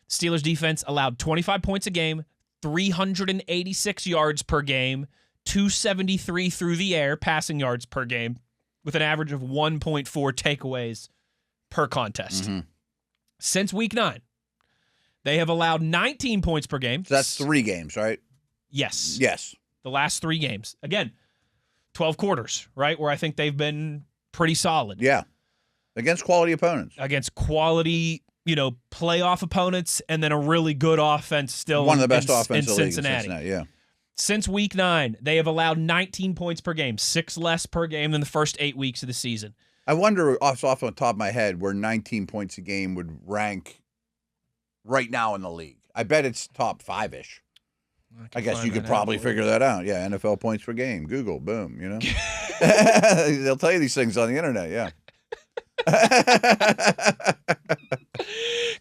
Steelers defense allowed 25 points a game, 386 yards per game, 273 through the air passing yards per game, with an average of 1.4 takeaways per contest. Since week 9, they have allowed 19 points per game. So that's 3 games, right? Yes. The last 3 games. Again, 12 quarters, right? Where I think they've been pretty solid. Yeah. Against quality opponents. Against quality, playoff opponents, and then a really good offense still. One of the best offenses in Cincinnati. Yeah. Since week 9, they have allowed 19 points per game, 6 less per game than the first 8 weeks of the season. I wonder, off the top of my head, where 19 points a game would rank right now in the league. I bet it's top 5-ish. I guess you could probably figure that out. Yeah, NFL points per game. Google, boom, They'll tell you these things on the internet, yeah.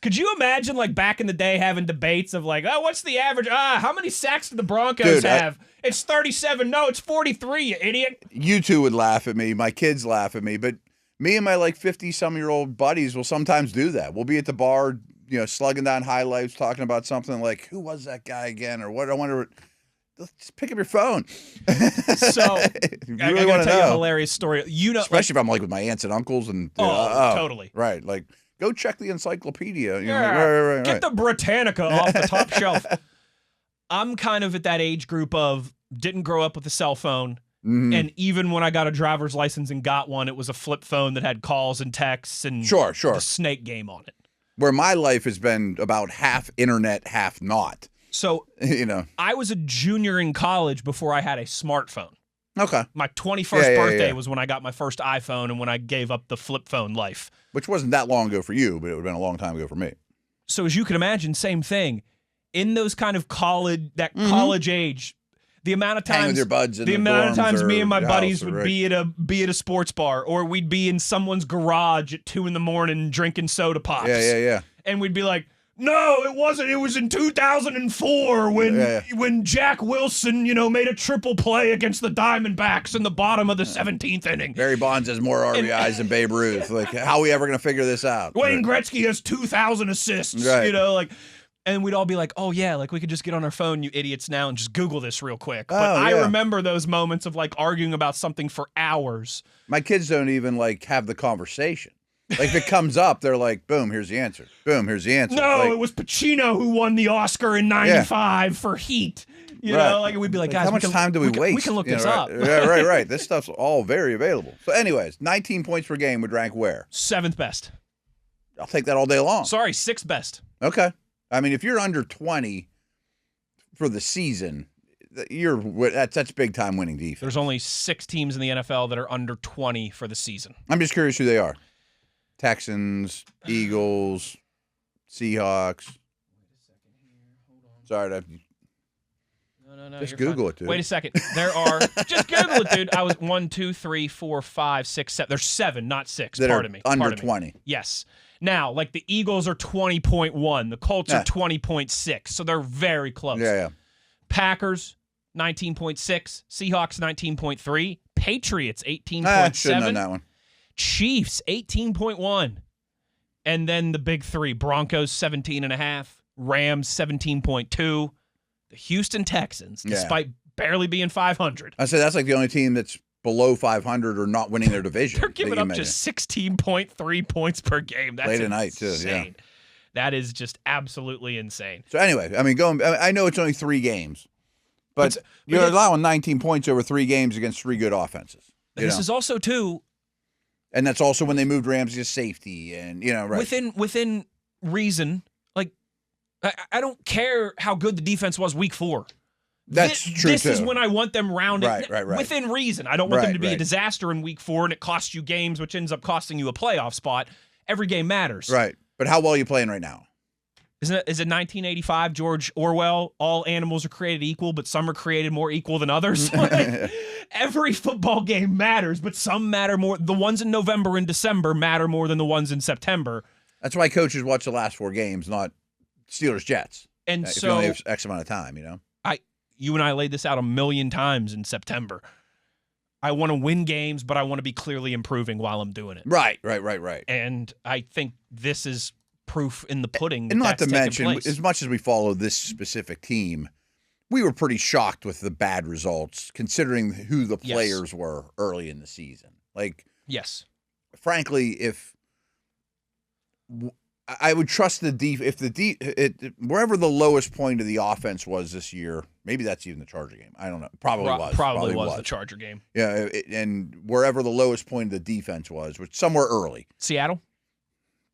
Could you imagine, like, back in the day having debates of, like, oh, what's the average? How many sacks do the Broncos have? It's 37. No, it's 43, you idiot. You two would laugh at me. My kids laugh at me. But Me and my 50-some-year-old buddies will sometimes do that. We'll be at the bar, slugging down high lifes, talking about something like, who was that guy again? Or what? I wonder. Just pick up your phone. So, you I really got want to to tell you a know. hilarious story. Especially if I'm with my aunts and uncles. And totally. Right. Go check the encyclopedia. Right. Get the Britannica off the top shelf. I'm kind of at that age group of didn't grow up with a cell phone. Mm-hmm. And even when I got a driver's license and got one, it was a flip phone that had calls and texts and sure. the snake game on it. Where my life has been about half internet, half not. So, I was a junior in college before I had a smartphone. Okay. My 21st birthday was when I got my first iPhone and when I gave up the flip phone life. Which wasn't that long ago for you, but it would have been a long time ago for me. So as you can imagine, same thing. In those kind of college age, the amount of times hang with your buds in the amount of times me and my your buddies house, would be at a sports bar, or we'd be in someone's garage at 2 a.m. drinking soda pops. Yeah. And we'd be like, no, it wasn't. It was in 2004 when Jack Wilson, made a triple play against the Diamondbacks in the bottom of the 17th inning. Barry Bonds has more RBIs than Babe Ruth. How are we ever going to figure this out? Wayne Gretzky has 2,000 assists. Right. And we'd all be like, oh, yeah, we could just get on our phone, you idiots, now and just Google this real quick. But I remember those moments of, arguing about something for hours. My kids don't even, have the conversation. If it comes up, they're like, boom, here's the answer. Boom, here's the answer. No, it was Pacino who won the Oscar in 95 for Heat. We'd be like, guys, how much time do we waste? We can look this up. Right. This stuff's all very available. So anyways, 19 points per game would rank where? 7th best. I'll take that all day long. Sorry, 6th best. Okay. I mean, if you're under 20 for the season, that's big time winning defense. There's only 6 teams in the NFL that are under 20 for the season. I'm just curious who they are. Texans, Eagles, Seahawks. Wait a second here. Hold on. Sorry. No. Just Google it, dude. Wait a second. There are. Just Google it, dude. I was 1, 2, 3, 4, 5, 6, 7. There's 7, not 6. Pardon me. Under 20. Yes. Now, the Eagles are 20.1. The Colts are 20.6. So they're very close. Yeah. Packers, 19.6. Seahawks, 19.3. Patriots, 18.7. Shouldn't have known that one. Chiefs, 18.1. And then the big 3, Broncos, 17.5. Rams, 17.2. The Houston Texans, despite barely being 500. I say that's the only team that's below 500 or not winning their division. They're giving up just 16.3 points per game. That's late at night, too. Yeah. That is just absolutely insane. So anyway, I know it's only 3 games, but you're allowing 19 points over 3 games against 3 good offenses. This is also, too. And that's also when they moved Ramsey to safety and, right. Within reason, I don't care how good the defense was week 4. That's true, This is when I want them rounded. Right. Within reason. I don't want them to be a disaster in week 4 and it costs you games, which ends up costing you a playoff spot. Every game matters. Right. But how well are you playing right now? Is it 1985, George Orwell? All animals are created equal, but some are created more equal than others. Every football game matters, but some matter more. The ones in November and December matter more than the ones in September. That's why coaches watch the last 4 games, not Steelers-Jets. And if so you only have X amount of time, You and I laid this out a million times in September. I want to win games, but I want to be clearly improving while I'm doing it. Right. And I think this is proof in the pudding. And not to mention, place. as much as we follow this specific team, we were pretty shocked with the bad results, considering who the players were early in the season. Yes. Frankly, if I would trust wherever the lowest point of the offense was this year, maybe that's even the Charger game. I don't know. Probably was the Charger game. Yeah, and wherever the lowest point of the defense was somewhere early. Seattle?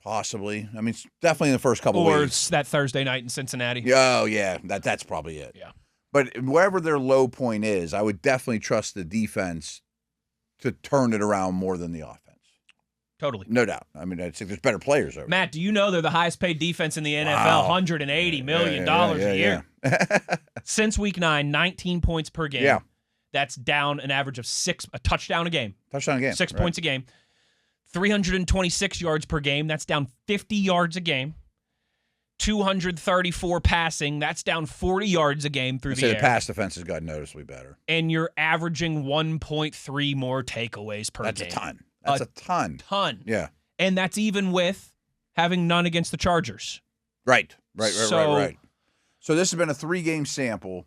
Possibly. I mean, it's definitely in the first couple weeks. Or it's that Thursday night in Cincinnati. Oh, yeah. That's probably it. Yeah. But wherever their low point is, I would definitely trust the defense to turn it around more than the offense. Totally. No doubt. I mean, I'd say there's better players over. Matt, do you know they're the highest paid defense in the NFL? $180 million a year. Since week 9, 19 points per game. Yeah. That's down an average of 6, a touchdown a game. 6 points a game. 326 yards per game. That's down 50 yards a game. 234 passing. That's down 40 yards a game through the air. The pass defense has gotten noticeably better. And you're averaging 1.3 more takeaways per game. That's a ton. That's a ton. Yeah. And that's even with having none against the Chargers. Right. So this has been a 3-game sample.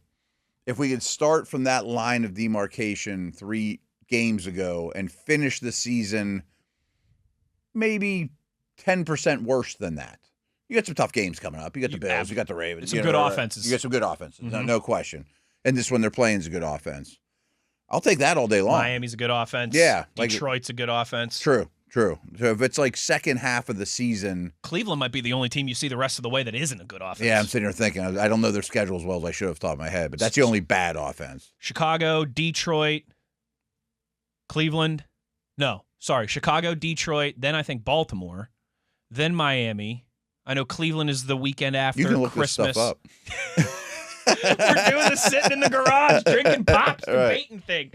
If we could start from that line of demarcation 3 games ago and finish the season maybe 10% worse than that. You got some tough games coming up. You got the Bills. You got the Ravens. Some good offenses. You got some good offenses. Mm-hmm. No question. And this one they're playing is a good offense. I'll take that all day long. Miami's a good offense. Yeah. Detroit's a good offense. True. So if it's like second half of the season. Cleveland might be the only team you see the rest of the way that isn't a good offense. Yeah, I'm sitting here thinking, I don't know their schedule as well as I should have thought of my head, but that's the only bad offense. Chicago, Detroit, Cleveland. No, sorry. Chicago, Detroit, then I think Baltimore, then Miami. I know Cleveland is the weekend after Christmas. You can look this stuff up. We're doing this sitting in the garage, drinking pops, debating thing.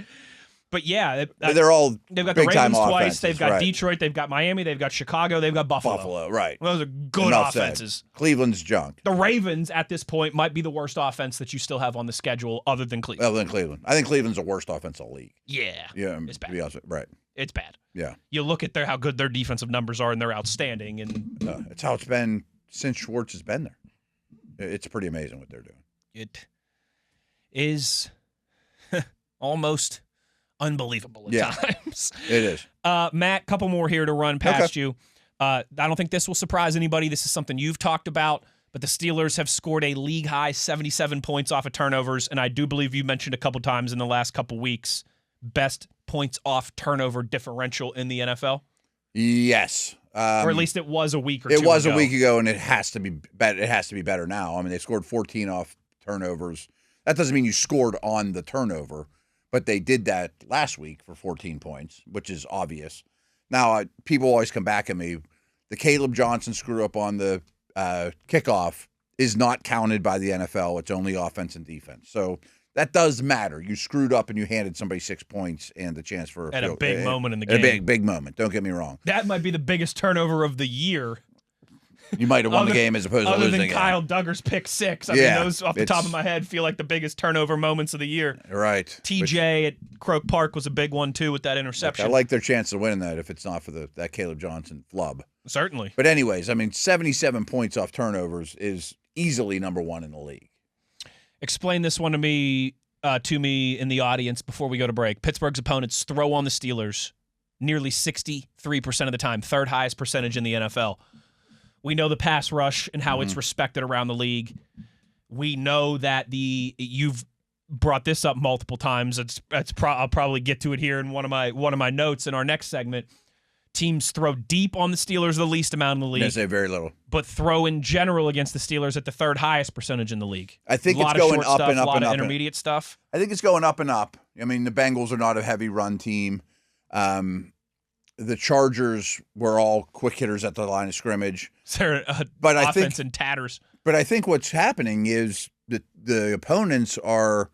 But yeah, they're all they've got the Ravens twice. They've got right. Detroit. They've got Miami. They've got Chicago. They've got Buffalo. Right. Well, those are good offenses. Cleveland's junk. The Ravens at this point might be the worst offense that you still have on the schedule, other than Cleveland. I think Cleveland's the worst offense in the league. Yeah, it's bad. To be honest, right. It's bad. Yeah. You look at how good their defensive numbers are, and they're outstanding. And it's how it's been since Schwartz has been there. It's pretty amazing what they're doing. It is almost unbelievable at times. It is. Matt, couple more here to run past you. I don't think this will surprise anybody. This is something you've talked about, but the Steelers have scored a league-high 77 points off of turnovers, and I do believe you mentioned a couple times in the last couple weeks, best points off turnover differential in the NFL? Yes. Or at least it was a week or two ago. It was a week ago, and it has to be better. It has to be better now. I mean, they scored 14 off turnovers. That doesn't mean you scored on the turnover, but they did that last week for 14 points, which is obvious. Now, people always come back at me. The Caleb Johnson screw-up on the kickoff is not counted by the NFL. It's only offense and defense. So that does matter. You screwed up and you handed somebody 6 points and the chance for a big moment in the game. A big moment. Don't get me wrong. That might be the biggest turnover of the year. You might have won the game as opposed to losing. Other than Kyle Duggar's pick 6. I mean, those off the top of my head feel like the biggest turnover moments of the year. Right. TJ at Croke Park was a big one, too, with that interception. I like their chance of winning that if it's not for that Caleb Johnson flub. Certainly. But anyways, I mean, 77 points off turnovers is easily number 1 in the league. Explain this one to me in the audience before we go to break. Pittsburgh's opponents throw on the Steelers nearly 63% of the time, third highest percentage in the NFL. We know the pass rush and how it's respected around the league. We know that you've brought this up multiple times. I'll probably get to it here in one of my notes in our next segment. Teams throw deep on the Steelers the least amount in the league. I say very little. But throw in general against the Steelers at the third higest percentage in the league. I think it's going up and up and up. A lot of intermediate stuff. I think it's going up and up. I mean, the Bengals are not a heavy run team. The Chargers were all quick hitters at the line of scrimmage. They're offense in tatters. But I think what's happening is that the opponents are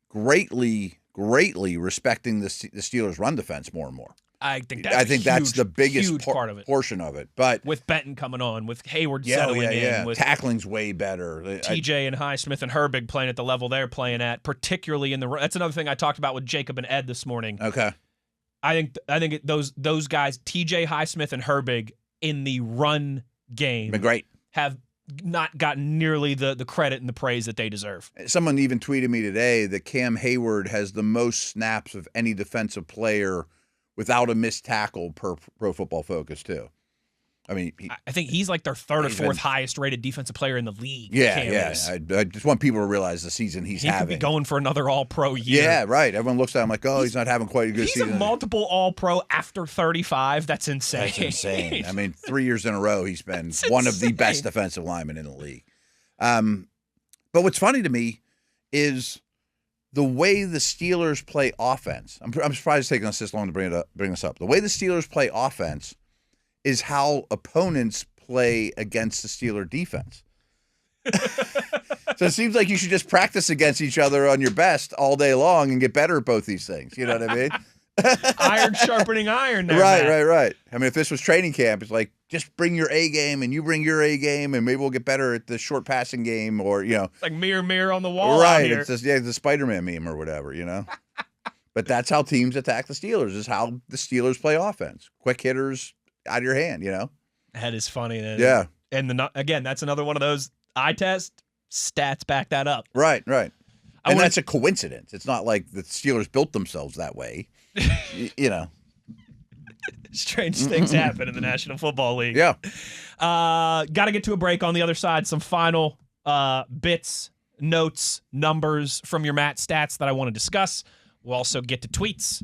greatly respecting the Steelers' run defense more and more. I think that's the biggest part of it. Portion of it. But with Benton coming on, with Hayward settling in, with tackling's way better. TJ and Highsmith and Herbig playing at the level they're playing at, particularly in the. That's another thing I talked about with Jacob and Ed this morning. Okay. I think those guys, TJ, Highsmith, and Herbig, in the run game, been great. Have not gotten nearly the credit and the praise that they deserve. Someone even tweeted me today that Cam Hayward has the most snaps of any defensive player without a missed tackle per Pro Football Focus too. I mean, I think he's like their third or fourth highest rated defensive player in the league. Yeah. I just want people to realize the season he's having. He could be going for another All-Pro year. Yeah, right. Everyone looks at him like, he's not having quite a good season. He's a multiple All-Pro after 35. That's insane. That's insane. I mean, 3 years in a row, he's been one of the best defensive linemen in the league. But what's funny to me is the way the Steelers play offense. I'm surprised it's taking us this long to bring this up. The way the Steelers play offense is how opponents play against the Steeler defense. So it seems like you should just practice against each other on your best all day long and get better at both these things. You know what I mean? Iron sharpening iron there, Right. I mean, if this was training camp, it's like, just bring your A game and you bring your A game and maybe we'll get better at the short passing game or, Like mirror on the wall. Right. It's just, the Spider-Man meme or whatever, But that's how teams attack the Steelers, is how the Steelers play offense. Quick hitters out of your hand, That is funny. Yeah. And again, that's another one of those eye test stats back that up. Right. And that's a coincidence. It's not like the Steelers built themselves that way. Strange things happen in the National Football League. Yeah. Got to get to a break. On the other side, some final bits, notes, numbers from your Matt stats that I want to discuss. We'll also get to tweets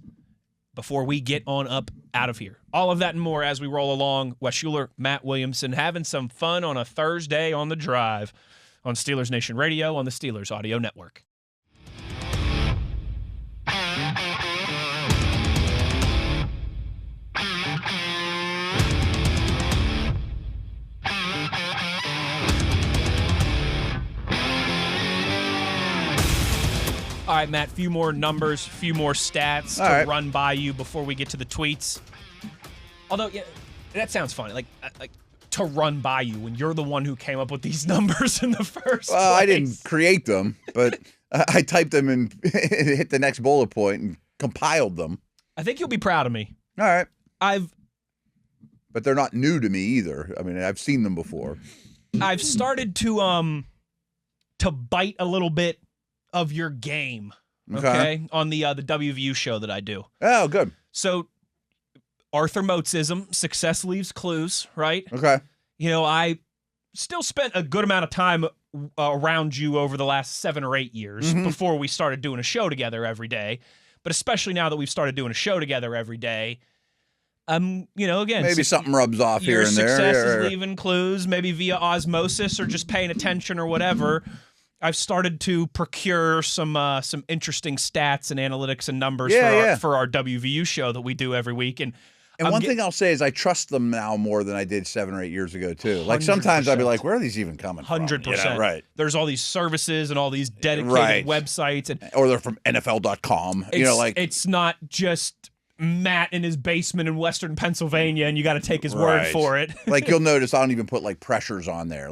before we get on up out of here. All of that and more as we roll along. Wes Uhler, Matt Williamson, having some fun on a Thursday on the drive on Steelers Nation Radio on the Steelers Audio Network. All right, Matt, few more numbers, few more stats to run by you before we get to the tweets. Although, yeah, that sounds funny. Like to run by you when you're the one who came up with these numbers in the first place. I didn't create them, but I typed them and hit the next bullet point and compiled them. I think you'll be proud of me. All right. But they're not new to me either. I mean, I've seen them before. I've started to bite a little bit of your game, okay? On the WVU show that I do. Oh, good. So, Arthur Moatsism, success leaves clues, right? Okay. I still spent a good amount of time around you over the last 7 or 8 years before we started doing a show together every day. But especially now that we've started doing a show together every day, again, maybe something rubs off here and there. Your success is leaving clues, maybe via osmosis or just paying attention or whatever. I've started to procure some interesting stats and analytics and numbers for our WVU show that we do every week. And one thing I'll say is I trust them now more than I did 7 or 8 years ago, too. Like, sometimes I'd be like, where are these even coming from? 100%. Right. There's all these services and all these dedicated websites. Or they're from NFL.com. It's not just Matt in his basement in Western Pennsylvania and you got to take his word for it. Like, you'll notice I don't even put, pressures on there.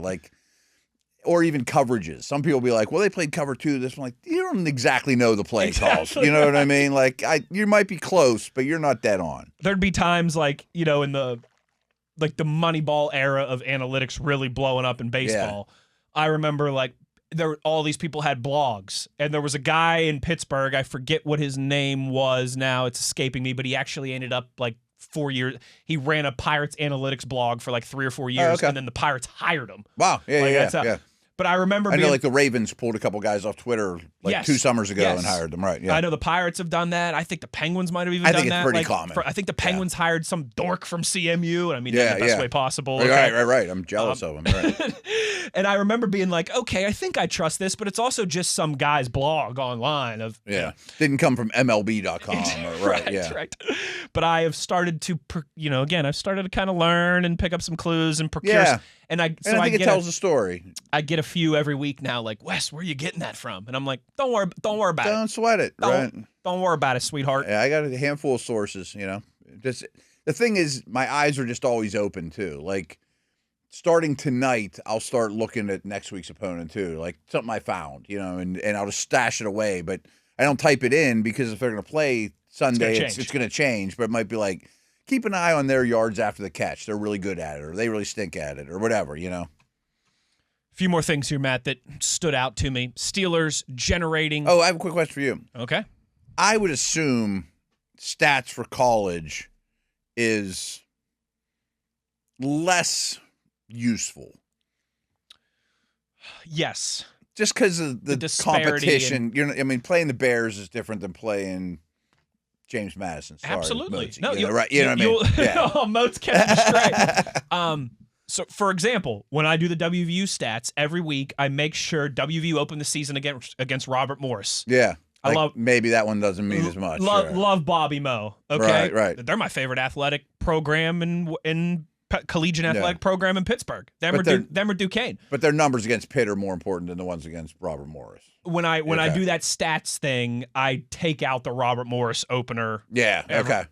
Or even coverages. Some people will be like, well, they played cover 2 this one. Like, you don't exactly know the play calls. You know what I mean? You might be close, but you're not dead on. There'd be times in the Moneyball era of analytics really blowing up in baseball. Yeah. I remember all these people had blogs, and there was a guy in Pittsburgh. I forget what his name was now. It's escaping me, but he actually ended up 4 years. He ran a Pirates analytics blog for 3 or 4 years, and then the Pirates hired him. Wow. Yeah. But I remember I know the Ravens pulled a couple guys off Twitter 2 summers ago and hired them, right? Yeah. I know the Pirates have done that. I think the Penguins might have even done that. I think it's pretty common. I think the Penguins hired some dork from CMU, and I mean that in the best way possible. Right. I'm jealous of him. Right. And I remember being like, okay, I think I trust this, but it's also just some guy's blog online of didn't come from MLB.com. Right. But I have started to, I've started to kind of learn and pick up some clues and procure. Yeah. And I think it tells a story. I get a few every week now, like, Wes, where are you getting that from? And I'm like, don't worry about it. Don't sweat it. Don't worry about it, sweetheart. Yeah, I got a handful of sources, Just the thing is, my eyes are just always open too. Starting tonight, I'll start looking at next week's opponent too, something I found, and I'll just stash it away. But I don't type it in because if they're going to play Sunday, it's going to change. But it might be keep an eye on their yards after the catch. They're really good at it, or they really stink at it, or whatever, A few more things here, Matt, that stood out to me. Steelers generating. Oh, I have a quick question for you. Okay. I would assume stats for college is less useful. Yes. Just because of the competition. Playing the Bears is different than playing James Madison. Sorry, absolutely. Moats, No, right. You know what I mean? Oh, Moats kept me straight. So, for example, when I do the WVU stats every week, I make sure WVU opened the season against Robert Morris. Yeah. Maybe that one doesn't mean as much. Love Bobby Moe. Okay. Right. They're my favorite athletic program in collegiate athletic program in Pittsburgh. Them or Duquesne. But their numbers against Pitt are more important than the ones against Robert Morris. When I do that stats thing, I take out the Robert Morris opener. Yeah.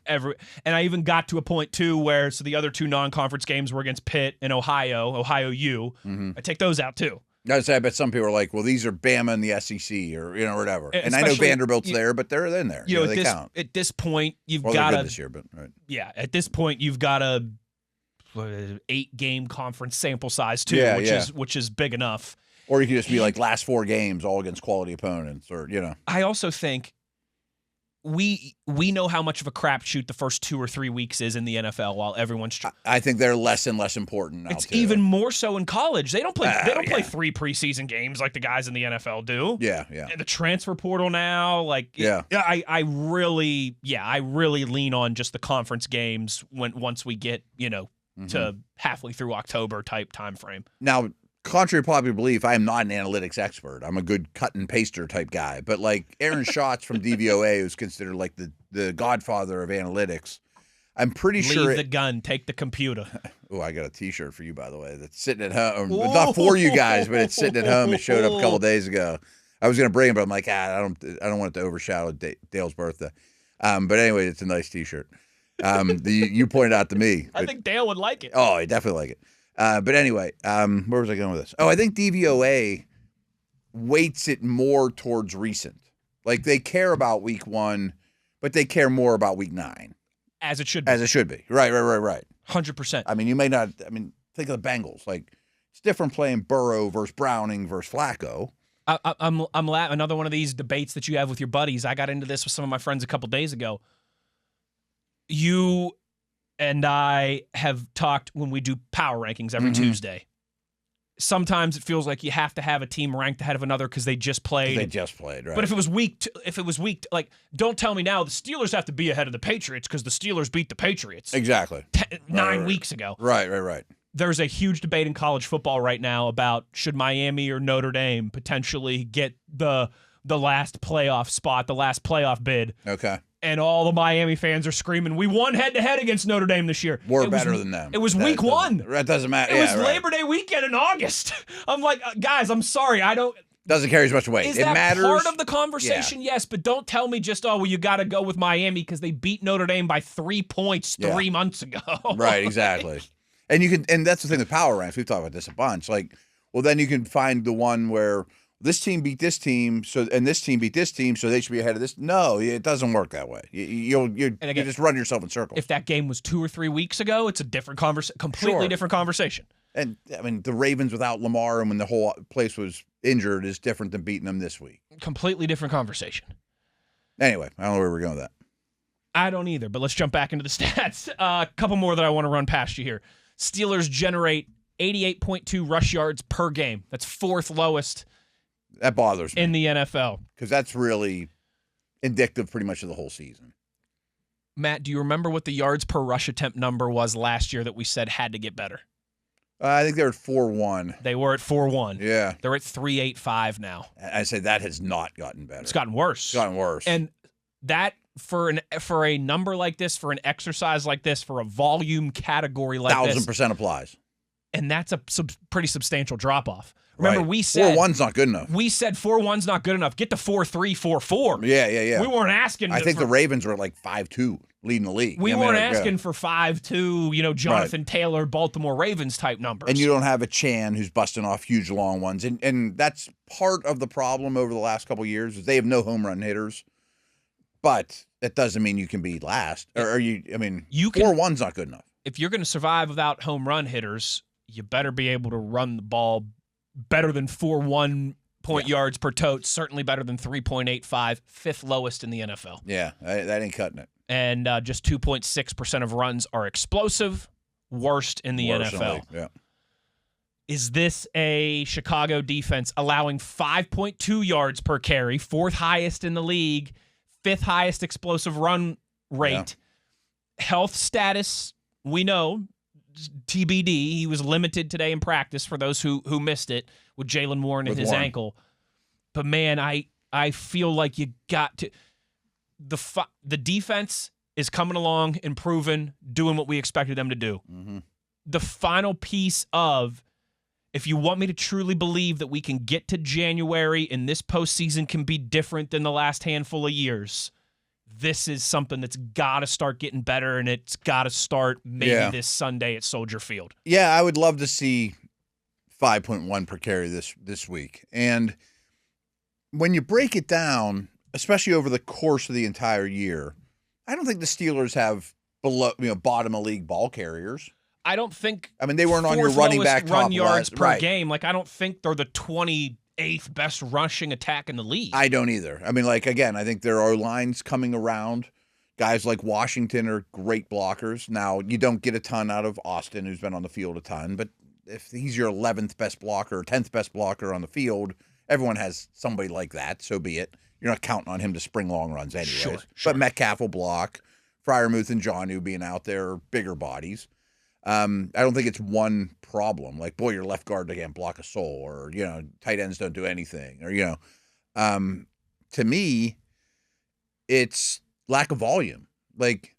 And I even got to a point too where the other 2 non-conference games were against Pitt and Ohio U. Mm-hmm. I take those out too. I bet some people are like, well, these are Bama and the SEC or, whatever. And I know Especially, Vanderbilt's there, but they're in there. They count. At this point, you've Well, got they're good this year, but right. Yeah, at this point, you've got a 8-game conference sample size too, which is big enough. Or you could just be like last 4 games all against quality opponents, or I also think we know how much of a crapshoot the first 2 or 3 weeks is in the NFL while everyone's. I think they're less and less important now. It's even more so in college. They don't play. They don't play 3 preseason games like the guys in the NFL do. Yeah. And the transfer portal now, I really lean on just the conference games once we get to halfway through October type time frame. Now, contrary to popular belief, I am not an analytics expert. I'm a good cut and paster type guy. But like Aaron Schatz from DVOA, who's considered like the godfather of analytics, I'm pretty sure. Leave the gun, take the computer. Oh, I got a T-shirt for you, by the way. That's sitting at home. Not for you guys, but it's sitting at home. It showed up a couple days ago. I was gonna bring it, but I'm like, I don't want it to overshadow Dale's birthday. But anyway, it's a nice T-shirt. You pointed out to me. I think Dale would like it. Oh, I definitely like it. But anyway, where was I going with this? Oh, I think DVOA weights it more towards recent. Like they care about week 1, but they care more about week 9. As it should be. As it should be. Right. 100%. I mean, you may not. I mean, think of the Bengals. Like it's different playing Burrow versus Browning versus Flacco. I'm another one of these debates that you have with your buddies. I got into this with some of my friends a couple days ago. You and I have talked when we do power rankings every Tuesday. Sometimes it feels like you have to have a team ranked ahead of another because they just played. Right? But if it was week, like, don't tell me now the Steelers have to be ahead of the Patriots because the Steelers beat the Patriots Exactly. 9 weeks ago. Right. There's a huge debate in college football right now about should Miami or Notre Dame potentially get the last playoff spot, the last playoff bid. Okay. And all the Miami fans are screaming, we won head-to-head against Notre Dame this year. We're better than them. It was week 1. That doesn't matter. It was Labor Day weekend in August. I'm like, guys, I'm sorry. Doesn't carry as much weight. Is it that matters. part of the conversation? Yeah. Yes, but don't tell me just, you got to go with Miami because they beat Notre Dame by 3 points 3 months ago. Right, exactly. And that's the thing with power ranks. We've talked about this a bunch. Like, well, then you can find the one where this team beat this team, and this team beat this team, so they should be ahead of this. No, it doesn't work that way. You just run yourself in circles. If that game was 2 or 3 weeks ago, it's a different completely different conversation. And I mean, the Ravens without Lamar and when the whole place was injured is different than beating them this week. Completely different conversation. Anyway, I don't know where we're going with that. I don't either, but let's jump back into the stats. A couple more that I want to run past you here. Steelers generate 88.2 rush yards per game. That's 4th lowest. That bothers me. In the NFL. Because that's really indicative pretty much of the whole season. Matt, do you remember what the yards per rush attempt number was last year that we said had to get better? I think they were at 4.1. They were at 4.1. Yeah. They're at 3.85 now. I say that has not gotten better. It's gotten worse. And that for a number like this, for an exercise like this, for a volume category like this. 1,000% applies. And that's a pretty substantial drop-off. Remember, we said 4.1's not good enough. We said 4.1's not good enough. Get to 4.3, 4.4. Yeah. We weren't asking. I think the Ravens were like 5.2 leading the league. We weren't asking for 5.2, Jonathan Taylor, Baltimore Ravens type numbers. And you don't have a Chan who's busting off huge long ones. And that's part of the problem over the last couple of years is they have no home run hitters. But that doesn't mean you can be last. Or 4.1's not good enough. If you're going to survive without home run hitters, you better be able to run the ball better than 4.1 point yards per tote, certainly better than 3.85, 5th lowest in the NFL. Yeah, that ain't cutting it. And just 2.6% of runs are explosive, worst in the NFL. Yeah. Is this a Chicago defense allowing 5.2 yards per carry, 4th highest in the league, 5th highest explosive run rate? Yeah. Health status, we know, TBD. He was limited today in practice for those who missed it with Jalen Warren and his ankle. But man, I feel like you got to the defense is coming along, improving, doing what we expected them to do. Mm-hmm. The final piece of, if you want me to truly believe that we can get to January and this postseason can be different than the last handful of years, this is something that's got to start getting better, and it's got to start maybe this Sunday at Soldier Field. Yeah, I would love to see 5.1 per carry this week. And when you break it down, especially over the course of the entire year, I don't think the Steelers have bottom of league ball carriers. I don't think. I mean, they weren't on your running back top run yards list. per Right. game. Like, I don't think they're the 28th best rushing attack in the league. I don't either. I mean, like, again, I think there are lines coming around. Guys like Washington are great blockers. Now, you don't get a ton out of Austin, who's been on the field a ton, but if he's your 11th best blocker or 10th best blocker on the field, everyone has somebody like that, so be it. You're not counting on him to spring long runs anyways. Sure. But Metcalf will block. Freiermuth and Jonnu being out there are bigger bodies. I don't think it's one problem. Like, boy, your left guard can't block a soul, or, tight ends don't do anything, or, to me, it's lack of volume. Like,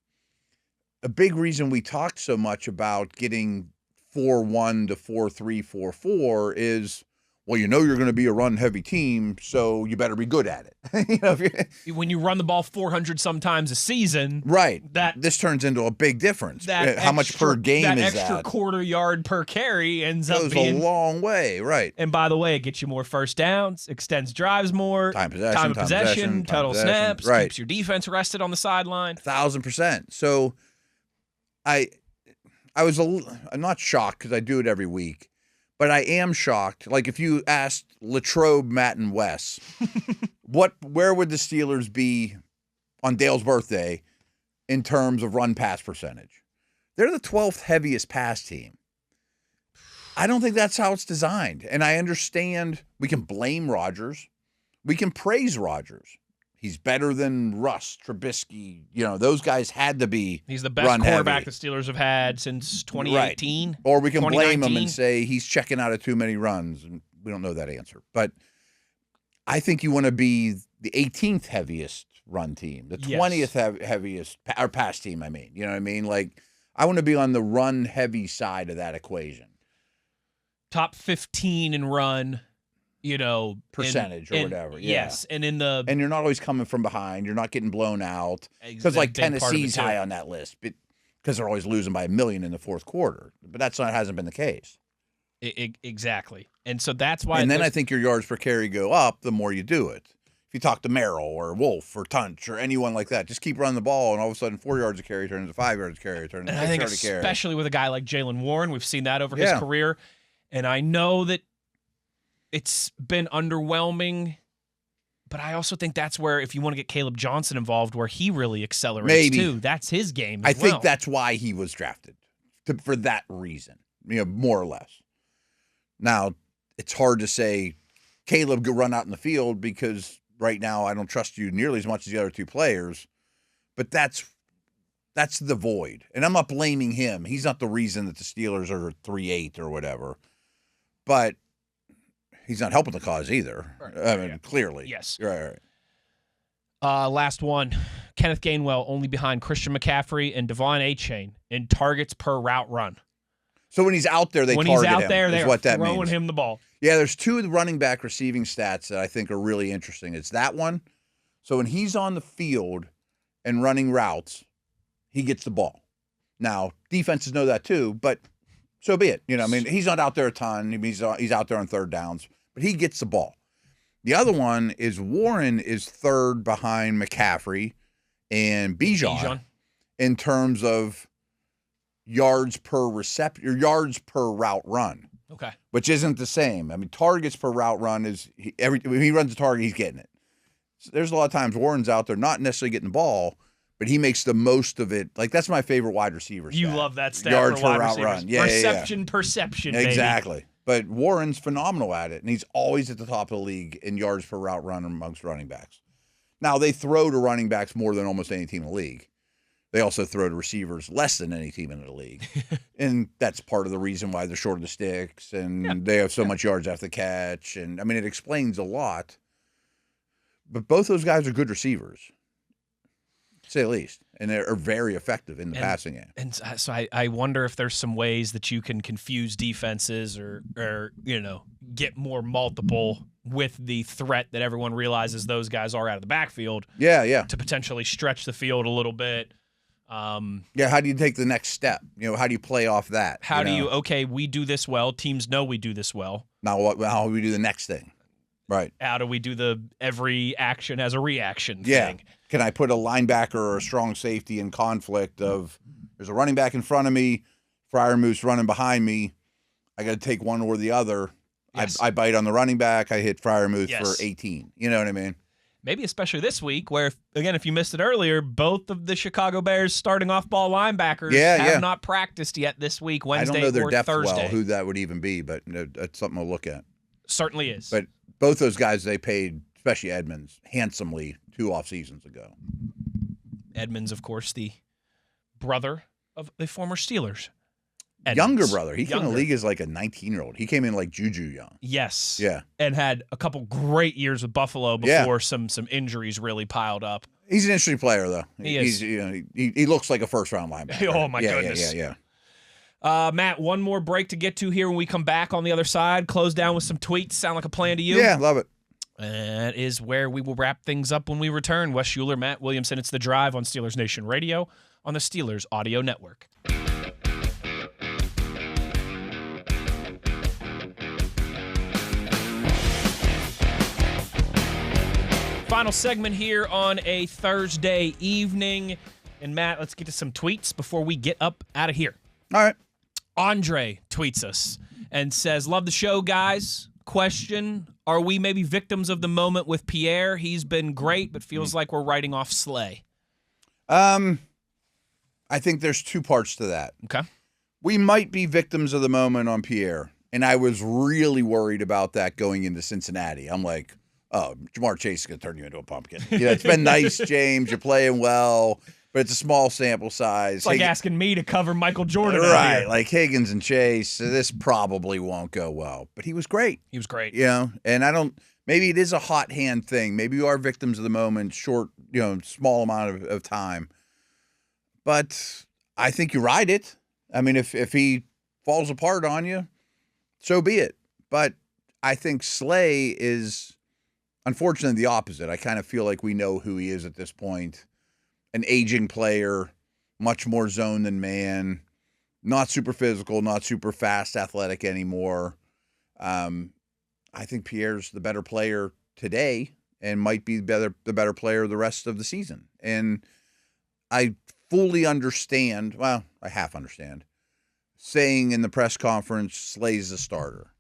a big reason we talked so much about getting 4-1 to 4-3, 4-4 is, well, you're going to be a run-heavy team, so you better be good at it. When you run the ball 400 sometimes a season, right? This turns into a big difference. How much per game is that? That extra quarter yard per carry ends up being a long way, right? And by the way, it gets you more first downs, extends drives more, time of possession, total snaps, right. Keeps your defense rested on the sideline. 1,000%. So, I'm not shocked because I do it every week. But I am shocked. Like, if you asked Latrobe, Matt, and Wes, where would the Steelers be on Dale's birthday in terms of run-pass percentage? They're the 12th heaviest pass team. I don't think that's how it's designed. And I understand we can blame Rodgers. We can praise Rodgers. He's better than Russ, Trubisky. Those guys had to be. He's the best quarterback the Steelers have had since 2018. Right. Or we can blame him and say he's checking out of too many runs, and we don't know that answer. But I think you want to be the 18th heaviest run team, the 20th heaviest or pass team. I mean, you know what I mean? Like, I want to be on the run heavy side of that equation. Top 15 in run. Percentage or whatever. Yeah. Yes, and you're not always coming from behind. You're not getting blown out because Tennessee's high on that list, because they're always losing by 1 million in the fourth quarter. But hasn't been the case. Exactly, and so that's why. And then I think your yards per carry go up the more you do it. If you talk to Merrill or Wolf or Tunch or anyone like that, just keep running the ball, and all of a sudden 4 yards a carry turns to 5 yards a carry turns to 6 yards a carry. Especially with a guy like Jaylen Warren, we've seen that over his career, and I know that. It's been underwhelming, but I also think that's where, if you want to get Caleb Johnson involved, where he really accelerates too. That's his game as well. I think that's why he was drafted, for that reason, more or less. Now, it's hard to say, Caleb, go run out in the field, because right now I don't trust you nearly as much as the other two players, but that's the void. And I'm not blaming him. He's not the reason that the Steelers are 3-8 or whatever, but he's not helping the cause either. Right. Clearly. Yes. Right. Last one. Kenneth Gainwell only behind Christian McCaffrey and Devon Achane in targets per route run. So when he's out there, they're throwing him the ball. Yeah, there's two running back receiving stats that I think are really interesting. It's that one. So when he's on the field and running routes, he gets the ball. Now, defenses know that too, but so be it. He's not out there a ton. He's out there on third downs, but he gets the ball. The other one is Warren is third behind McCaffrey and Bijan in terms of yards per yards per route run. Okay. Which isn't the same. Targets per route run is when he runs a target, he's getting it. So there's a lot of times Warren's out there not necessarily getting the ball, but he makes the most of it. Like, that's my favorite wide receiver stat. You love that stat. Yards for wide per route receivers. run. Yeah, perception, exactly. Baby. But Warren's phenomenal at it, and he's always at the top of the league in yards per route run amongst running backs. Now, they throw to running backs more than almost any team in the league. They also throw to receivers less than any team in the league. And that's part of the reason why they're short of the sticks, and they have so much yards after the catch. And, it explains a lot. But both those guys are good receivers, to say the least, and they're very effective in the passing game. And so I wonder if there's some ways that you can confuse defenses or get more multiple with the threat that everyone realizes those guys are out of the backfield. Yeah. To potentially stretch the field a little bit. Yeah, how do you take the next step? How do you play off that? How do you, okay, we do this well. Teams know we do this well. Now, how do we do the next thing? Right. How do we do the every action has a reaction Yeah. thing? Can I put a linebacker or a strong safety in conflict of there's a running back in front of me, Freiermuth's running behind me. I got to take one or the other. Yes. I bite on the running back. I hit Freiermuth Yes. for 18. You know what I mean? Maybe especially this week where, again, if you missed it earlier, both of the Chicago Bears starting off-ball linebackers have not practiced yet this week, Wednesday or Thursday. I don't know their depth well, who that would even be, but that's something to look at. Certainly is. But both those guys they paid, especially Edmonds, handsomely 2 off seasons ago. Edmonds, of course, the brother of the former Steelers. Edmonds. Younger brother. He came in the league as like a 19-year-old. He came in like Juju young. Yes. Yeah. And had a couple great years with Buffalo before some injuries really piled up. He's an interesting player, though. He looks like a first-round linebacker. Oh, my goodness. Yeah. Matt, one more break to get to here when we come back on the other side. Close down with some tweets. Sound like a plan to you? Yeah, love it. That is where we will wrap things up when we return. Wes Uhler, Matt Williamson. It's The Drive on Steelers Nation Radio on the Steelers Audio Network. Final segment here on a Thursday evening. And Matt, let's get to some tweets before we get up out of here. All right. Andre tweets us and says, love the show, guys. Question, are we maybe victims of the moment with Pierre? He's been great, but feels like we're writing off Slay. I think there's 2 parts to that. Okay. We might be victims of the moment on Pierre, and I was really worried about that going into Cincinnati. I'm like, oh, Jamar Chase is going to turn you into a pumpkin. It's been nice, James. You're playing well, but it's a small sample size. It's like asking me to cover Michael Jordan. Right, like Higgins and Chase. This probably won't go well. But he was great. He was great. And maybe it is a hot hand thing. Maybe you are victims of the moment, short, small amount of time. But I think you ride it. I mean, if he falls apart on you, so be it. But I think Slay is unfortunately the opposite. I kind of feel like we know who he is at this point. An aging player, much more zone than man, not super physical, not super fast, athletic anymore. I think Pierre's the better player today and might be the better player the rest of the season. And I fully understand, well, I half understand, saying in the press conference, Slay's the starter.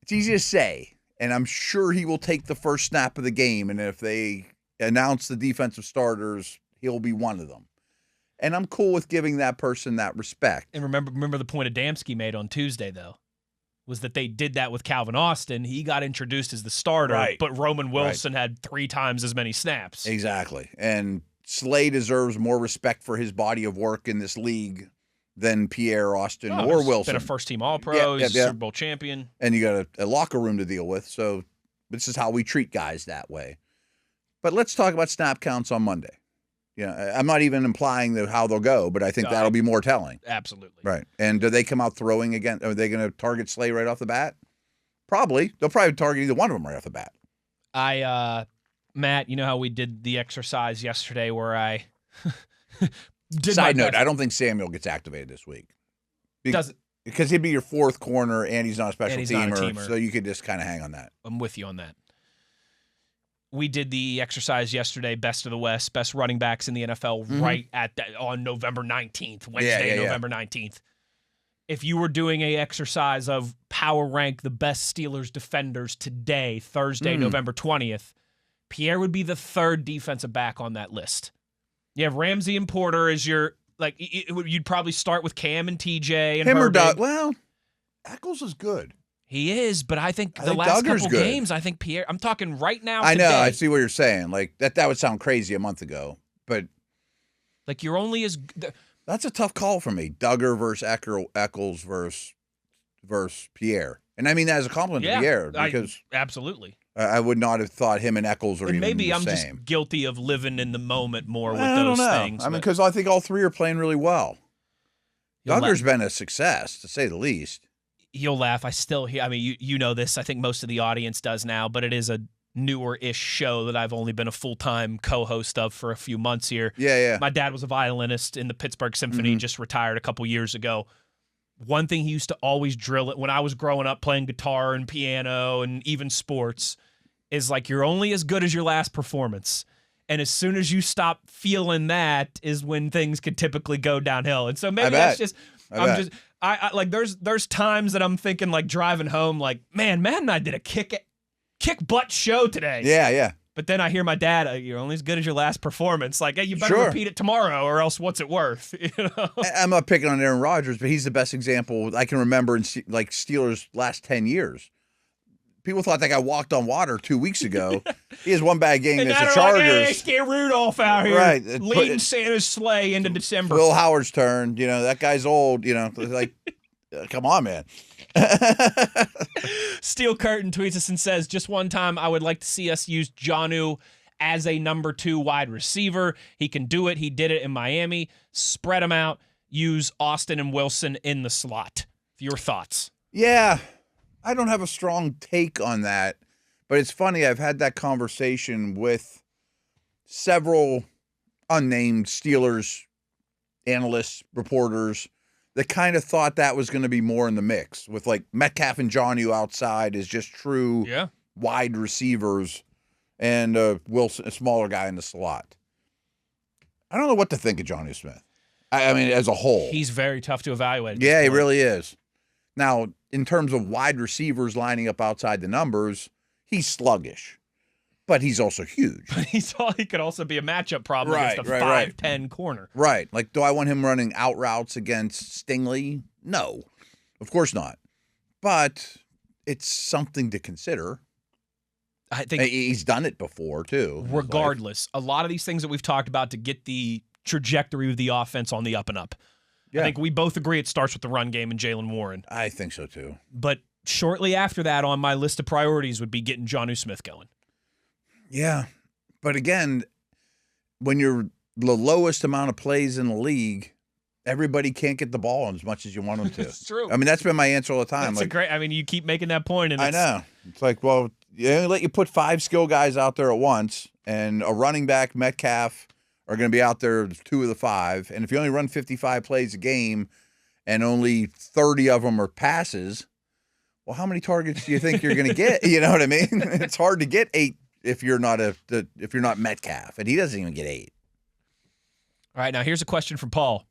It's easy to say, and I'm sure he will take the first snap of the game, and if they announce the defensive starters, he'll be one of them. And I'm cool with giving that person that respect. And remember the point Adamski made on Tuesday, though, was that they did that with Calvin Austin. He got introduced as the starter, but Roman Wilson had 3 times as many snaps. Exactly. And Slay deserves more respect for his body of work in this league than Pierre, Austin, or Wilson. Been a first-team All-Pro. He's a Super Bowl champion. And you got a locker room to deal with, so this is how we treat guys that way. But let's talk about snap counts on Monday. I'm not even implying how they'll go, but I think that'll be more telling. Absolutely. Right. And do they come out throwing again? Are they going to target Slay right off the bat? Probably. They'll probably target either one of them right off the bat. Matt, you know how we did the exercise yesterday where I did Side note, I don't think Samuel gets activated this week. Because he'd be your 4th corner, and he's not a special teamer, so you could just kind of hang on that. I'm with you on that. We did the exercise yesterday, best of the West, best running backs in the NFL, right on November 19th, Wednesday, November 19th. If you were doing a exercise of power rank the best Steelers defenders today, Thursday, November 20th, Pierre would be the 3rd defensive back on that list. You have Ramsey and Porter as your, you'd probably start with Cam and TJ and him Herbig. or Doug. Well, Eccles is good. He is, but I think the last couple games, I think Pierre, I'm talking right now. I know, I see what you're saying. Like that would sound crazy a month ago, but you're only as. That's a tough call for me. Duggar versus Eccles versus Pierre, and I mean that as a compliment to Pierre because absolutely. I would not have thought him and Eccles were even maybe the I'm same. Just guilty of living in the moment more with those I don't know. things. I mean, because I think all 3 are playing really well. Duggar's been a success, to say the least. You'll laugh. I still hear. I mean, you know this. I think most of the audience does now, but it is a newer-ish show that I've only been a full-time co-host of for a few months here. Yeah. My dad was a violinist in the Pittsburgh Symphony, just retired a couple years ago. One thing he used to always drill it when I was growing up playing guitar and piano and even sports is like, you're only as good as your last performance. And as soon as you stop feeling that is when things could typically go downhill. And so maybe that's just, I like, there's times that I'm thinking like driving home, like, man, Matt and I did a kick butt show today. Yeah. But then I hear my dad, you're only as good as your last performance. Like, hey, you better repeat it tomorrow or else what's it worth? You know? I'm not picking on Aaron Rodgers, but he's the best example I can remember in like Steelers' last 10 years. People thought that guy walked on water 2 weeks ago. He has one bad game against the Chargers. Like, hey, scare Rudolph out here. Right. Leading Santa's sleigh into December. Will Howard's turn. You know, that guy's old. You know, like, come on, man. Steel Curtain tweets us and says, just one time I would like to see us use Jonnu as a number 2 wide receiver. He can do it. He did it in Miami. Spread him out. Use Austin and Wilson in the slot. Your thoughts? Yeah. I don't have a strong take on that, but it's funny. I've had that conversation with several unnamed Steelers analysts, reporters, that kind of thought that was going to be more in the mix with like Metcalf and Jonnu outside as just true wide receivers and Wilson, a smaller guy in the slot. I don't know what to think of Jonnu Smith. I mean, as a whole. He's very tough to evaluate. Yeah, he really is. Now, in terms of wide receivers lining up outside the numbers, he's sluggish, but he's also huge. But he could also be a matchup problem against a 5'10" corner. Right. Like, do I want him running out routes against Stingley? No, of course not. But it's something to consider. I think he's done it before, too. Regardless, a lot of these things that we've talked about to get the trajectory of the offense on the up and up. Yeah. I think we both agree it starts with the run game and Jaylen Warren. I think so, too. But shortly after that on my list of priorities would be getting Jonnu Smith going. Yeah. But again, when you're the lowest amount of plays in the league, everybody can't get the ball as much as you want them to. It's true. I mean, that's been my answer all the time. That's I mean, you keep making that point. And I know. It's like, well, you only let you put 5 skill guys out there at once, and a running back, Metcalf, are going to be out there 2 of the 5. And if you only run 55 plays a game and only 30 of them are passes, well, how many targets do you think you're going to get? You know what I mean? It's hard to get 8 if you're not Metcalf, and he doesn't even get 8. All right, now here's a question from Paul.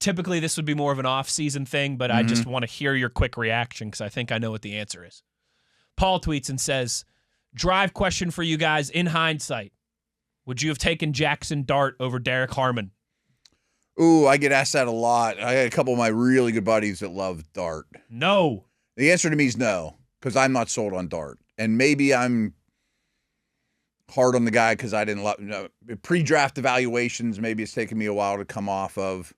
Typically, this would be more of an off-season thing, but I just want to hear your quick reaction because I think I know what the answer is. Paul tweets and says, drive question for you guys in hindsight. Would you have taken Jackson Dart over Derek Harmon? Ooh, I get asked that a lot. I had a couple of my really good buddies that love Dart. No. The answer to me is no, because I'm not sold on Dart. And maybe I'm hard on the guy because I didn't love pre-draft evaluations. Maybe it's taken me a while to come off of.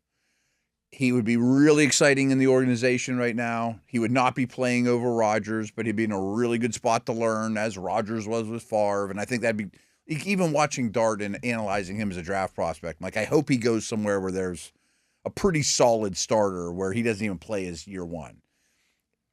He would be really exciting in the organization right now. He would not be playing over Rodgers, but he'd be in a really good spot to learn, as Rodgers was with Favre. And I think that'd be, even watching Dart and analyzing him as a draft prospect, like, I hope he goes somewhere where there's a pretty solid starter where he doesn't even play his year one.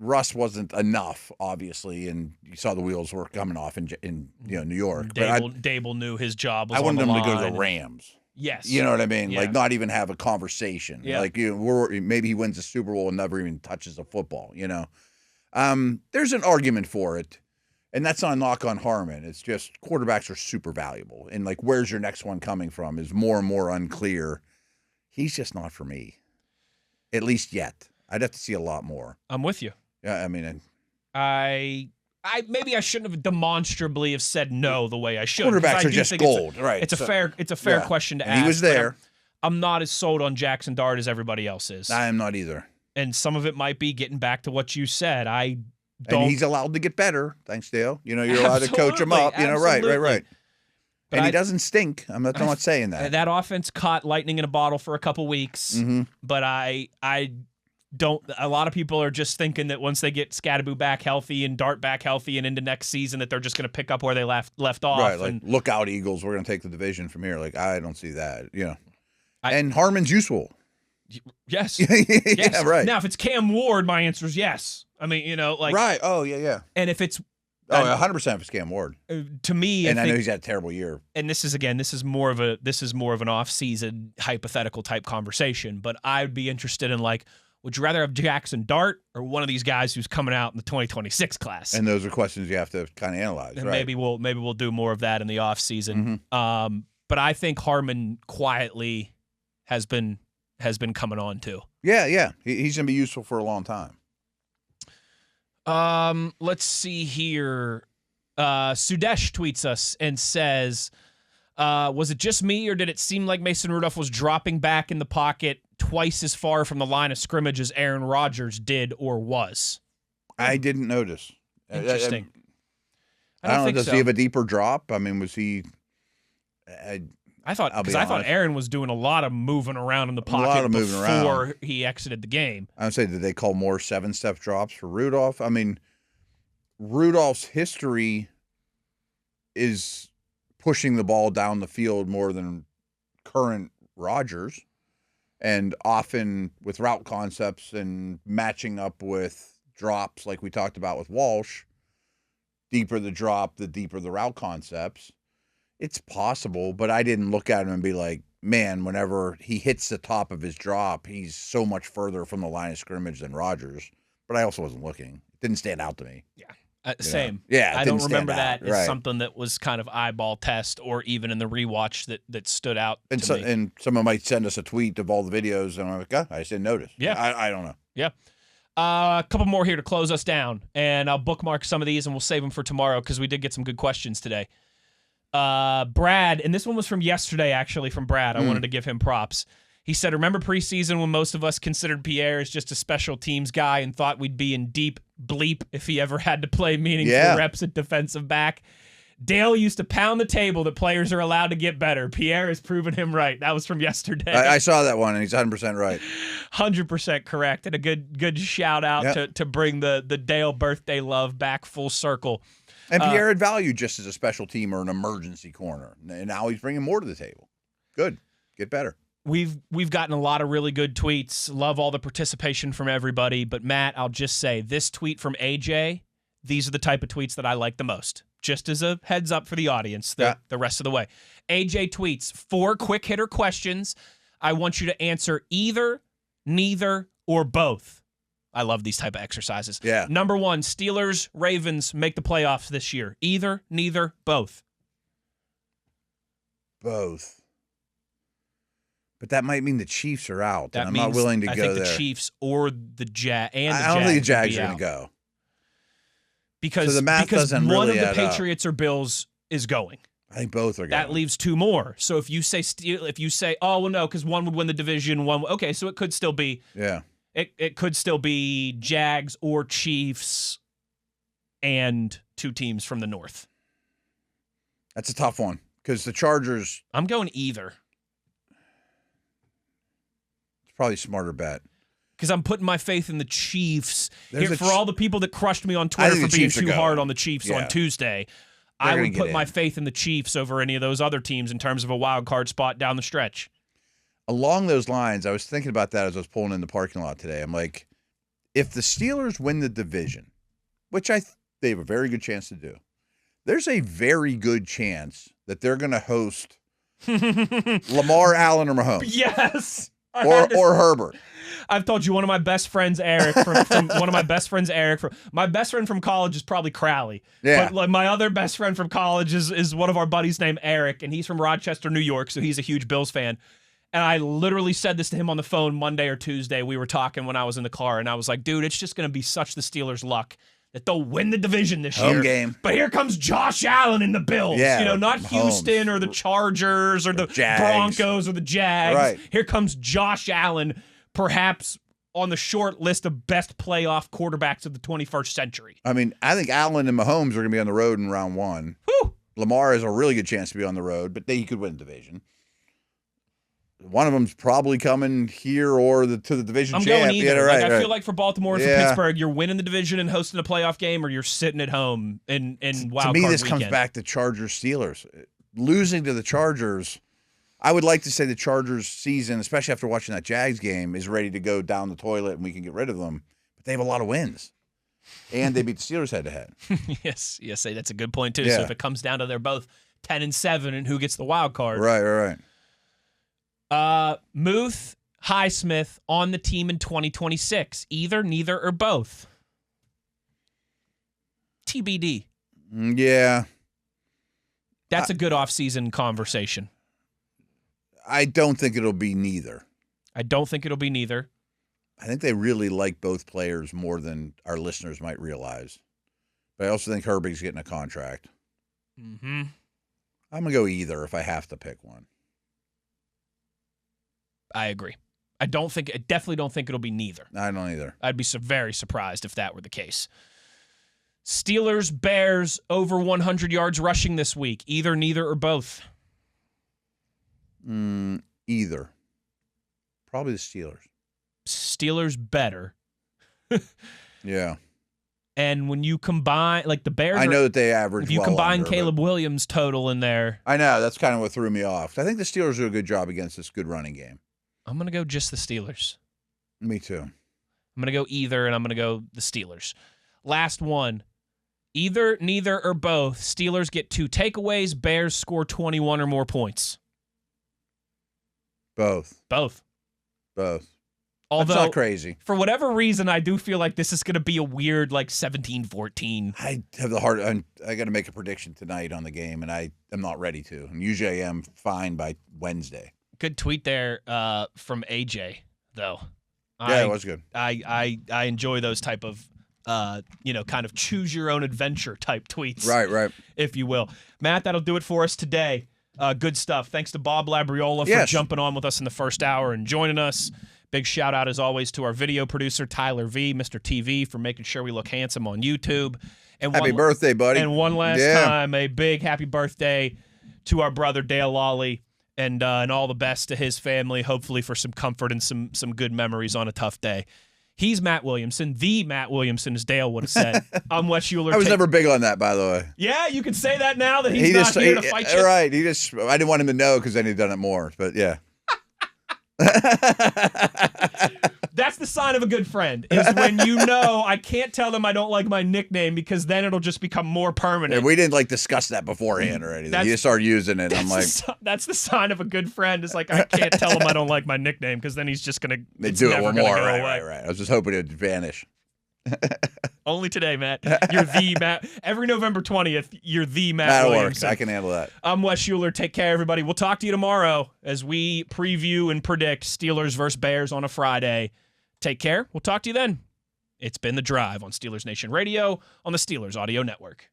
Russ wasn't enough, obviously, and you saw the wheels were coming off in New York. Dable knew his job was I wanted on the him to line. go to the Rams. Yes. You know what I mean? Yeah. Like, not even have a conversation. Yeah. Like, maybe he wins the Super Bowl and never even touches a football, you know? There's an argument for it, and that's not a knock on Harmon. It's just quarterbacks are super valuable, and, like, where's your next one coming from is more and more unclear. He's just not for me, at least yet. I'd have to see a lot more. I'm with you. Yeah, I mean, I maybe I shouldn't have demonstrably have said no the way I should. Quarterbacks are just gold, right? It's a fair question to ask. He was there. I'm not as sold on Jackson Dart as everybody else is. I am not either. And some of it might be getting back to what you said. I don't. And he's allowed to get better. Thanks, Dale. You're allowed to coach him up. Right. But and he doesn't stink. I'm not saying that. That offense caught lightning in a bottle for a couple weeks. But I don't. A lot of people are just thinking that once they get Scadaboo back healthy and Dart back healthy and into next season, that they're just going to pick up where they left off. Right, like, look out, Eagles. We're going to take the division from here. Like, I don't see that. And Harmon's useful. Yes. Yeah, right. Now, if it's Cam Ward, my answer is yes. I mean, Right. Oh, yeah. And if it's Oh, 100% for Cam Ward. To me, and I know he's had a terrible year. And this is more of an off-season hypothetical type conversation. But I'd be interested in, like, would you rather have Jackson Dart or one of these guys who's coming out in the 2026 class? And those are questions you have to kind of analyze. And right? maybe we'll do more of that in the off-season. But I think Harmon quietly has been coming on too. Yeah. He's going to be useful for a long time. Let's see here. Sudesh tweets us and says, was it just me or did it seem like Mason Rudolph was dropping back in the pocket twice as far from the line of scrimmage as Aaron Rodgers did or was? I didn't notice. Interesting. I don't know. Does he have a deeper drop? I mean, was he? I thought Aaron was doing a lot of moving around in the pocket before he exited the game. I would say, did they call more 7-step drops for Rudolph? I mean, Rudolph's history is pushing the ball down the field more than current Rodgers, and often with route concepts and matching up with drops like we talked about with Walsh. Deeper the drop, the deeper the route concepts. It's possible, but I didn't look at him and be like, man, whenever he hits the top of his drop, he's so much further from the line of scrimmage than Rodgers. But I also wasn't looking. It didn't stand out to me. Yeah. Same. Yeah. I don't remember that as something that was kind of eyeball test or even in the rewatch that stood out to me. And someone might send us a tweet of all the videos, and I'm like, I just didn't notice. Yeah. I don't know. Yeah. A couple more here to close us down, and I'll bookmark some of these, and we'll save them for tomorrow because we did get some good questions today. Brad, and this one was from yesterday, actually, from Brad. I wanted to give him props. He said, remember preseason when most of us considered Pierre as just a special teams guy and thought we'd be in deep bleep if he ever had to play meaningful reps at defensive back? Dale used to pound the table that players are allowed to get better. Pierre has proven him right. That was from yesterday. I saw that one, and he's 100% right. 100% correct, and a good shout out to bring the Dale birthday love back full circle. And Pierre had value just as a special team or an emergency corner, and now he's bringing more to the table. Good, get better. We've gotten a lot of really good tweets. Love all the participation from everybody. But Matt, I'll just say this tweet from AJ. These are the type of tweets that I like the most. Just as a heads up for the audience, the rest of the way. AJ tweets 4 quick hitter questions. I want you to answer either, neither, or both. I love these type of exercises. Yeah. Number 1, Steelers, Ravens make the playoffs this year. Either, neither, both. Both. But that might mean the Chiefs are out. That and I'm means, not willing to go there. I think the Chiefs or the Jags. I don't think the Jags are going to go. Because the math doesn't one really of the add up. Patriots or Bills is going. I think both are going. That leaves 2 more. So if you say, oh, well, no, because one would win the division, okay, so it could still be. Yeah. It could still be Jags or Chiefs and 2 teams from the North. That's a tough one because the Chargers. I'm going either. It's probably a smarter bet. Because I'm putting my faith in the Chiefs. For all the people that crushed me on Twitter for being too hard on the Chiefs on Tuesday, I would put my faith in the Chiefs over any of those other teams in terms of a wild card spot down the stretch. Along those lines, I was thinking about that as I was pulling in the parking lot today. I'm like, if the Steelers win the division, which they have a very good chance to do, there's a very good chance that they're going to host Lamar, Allen, or Mahomes. Yes. Or Herbert. I've told you one of my best friends, Eric, from my best friend from college is probably Crowley. Yeah. But like, my other best friend from college is one of our buddies named Eric, and he's from Rochester, New York, so he's a huge Bills fan. And I literally said this to him on the phone Monday or Tuesday. We were talking when I was in the car, and I was like, dude, it's just going to be such the Steelers' luck that they'll win the division this year. Home game. But here comes Josh Allen in the Bills. Yeah, not Mahomes. Houston or the Chargers or the Jags. Broncos or the Jags. Right. Here comes Josh Allen, perhaps on the short list of best playoff quarterbacks of the 21st century. I mean, I think Allen and Mahomes are going to be on the road in round 1. Whew. Lamar has a really good chance to be on the road, but he could win the division. One of them's probably coming here or to the division champ. Going either. Yeah, right, I feel like for Baltimore and for Pittsburgh, you're winning the division and hosting a playoff game, or you're sitting at home in wild card weekend. To me, this weekend. comes back to Chargers-Steelers. Losing to the Chargers, I would like to say the Chargers season, especially after watching that Jags game, is ready to go down the toilet and we can get rid of them. But they have a lot of wins. and they beat the Steelers head-to-head. Yes, that's a good point, too. Yeah. So if it comes down to they're both 10-7 and who gets the wild card. Right. Muth, Highsmith on the team in 2026. Either, neither, or both. TBD. Yeah. That's a good off-season conversation. I don't think it'll be neither. I don't think it'll be neither. I think they really like both players more than our listeners might realize. But I also think Herbig's getting a contract. Mm-hmm. I'm going to go either if I have to pick one. I agree. I definitely don't think it'll be neither. I don't either. I'd be very surprised if that were the case. Steelers, Bears, over 100 yards rushing this week. Either, neither, or both. Either. Probably the Steelers. Steelers better. Yeah. And when you combine, like the Bears, I know that they average. If you combine Caleb Williams' total in there, I know that's kind of what threw me off. I think the Steelers do a good job against this good running game. I'm gonna go just the Steelers. Me too. I'm gonna go either, and I'm gonna go the Steelers. Last one. Either, neither, or both. Steelers get 2 takeaways. Bears score 21 or more points. Both. Although, that's not crazy. For whatever reason, I do feel like this is going to be a weird, 17-14. I have I got to make a prediction tonight on the game, and I am not ready to. And usually I am fine by Wednesday. Good tweet there from AJ, though. Yeah, it was good. I enjoy those type of, kind of choose your own adventure type tweets. Right. If you will. Matt, that'll do it for us today. Good stuff. Thanks to Bob Labriola for jumping on with us in the first hour and joining us. Big shout out, as always, to our video producer, Tyler V., Mr. TV, for making sure we look handsome on YouTube. And happy birthday, buddy. And one last time, a big happy birthday to our brother, Dale Lolley, and all the best to his family, hopefully for some comfort and some good memories on a tough day. He's Matt Williamson. The Matt Williamson, as Dale would have said. I'm Wes Uhler. I was never big on that, by the way. Yeah, you can say that now that he's not here to fight you. Right. I didn't want him to know because then he'd done it more, but yeah. That's the sign of a good friend, is when I can't tell them I don't like my nickname because then it'll just become more permanent. Yeah, we didn't discuss that beforehand or anything. You just started using it. I'm like, that's the sign of a good friend. Is I can't tell him I don't like my nickname because then he's just gonna. They do it one more. Right. I was just hoping it'd vanish. Only today, Matt. You're the Matt. Every November 20th, you're the Matt That'll Williamson. work. I can handle that. I'm Wes Uhler. Take care, everybody. We'll talk to you tomorrow as we preview and predict Steelers versus Bears on a Friday. Take care. We'll talk to you then. It's been The Drive on Steelers Nation Radio on the Steelers Audio Network.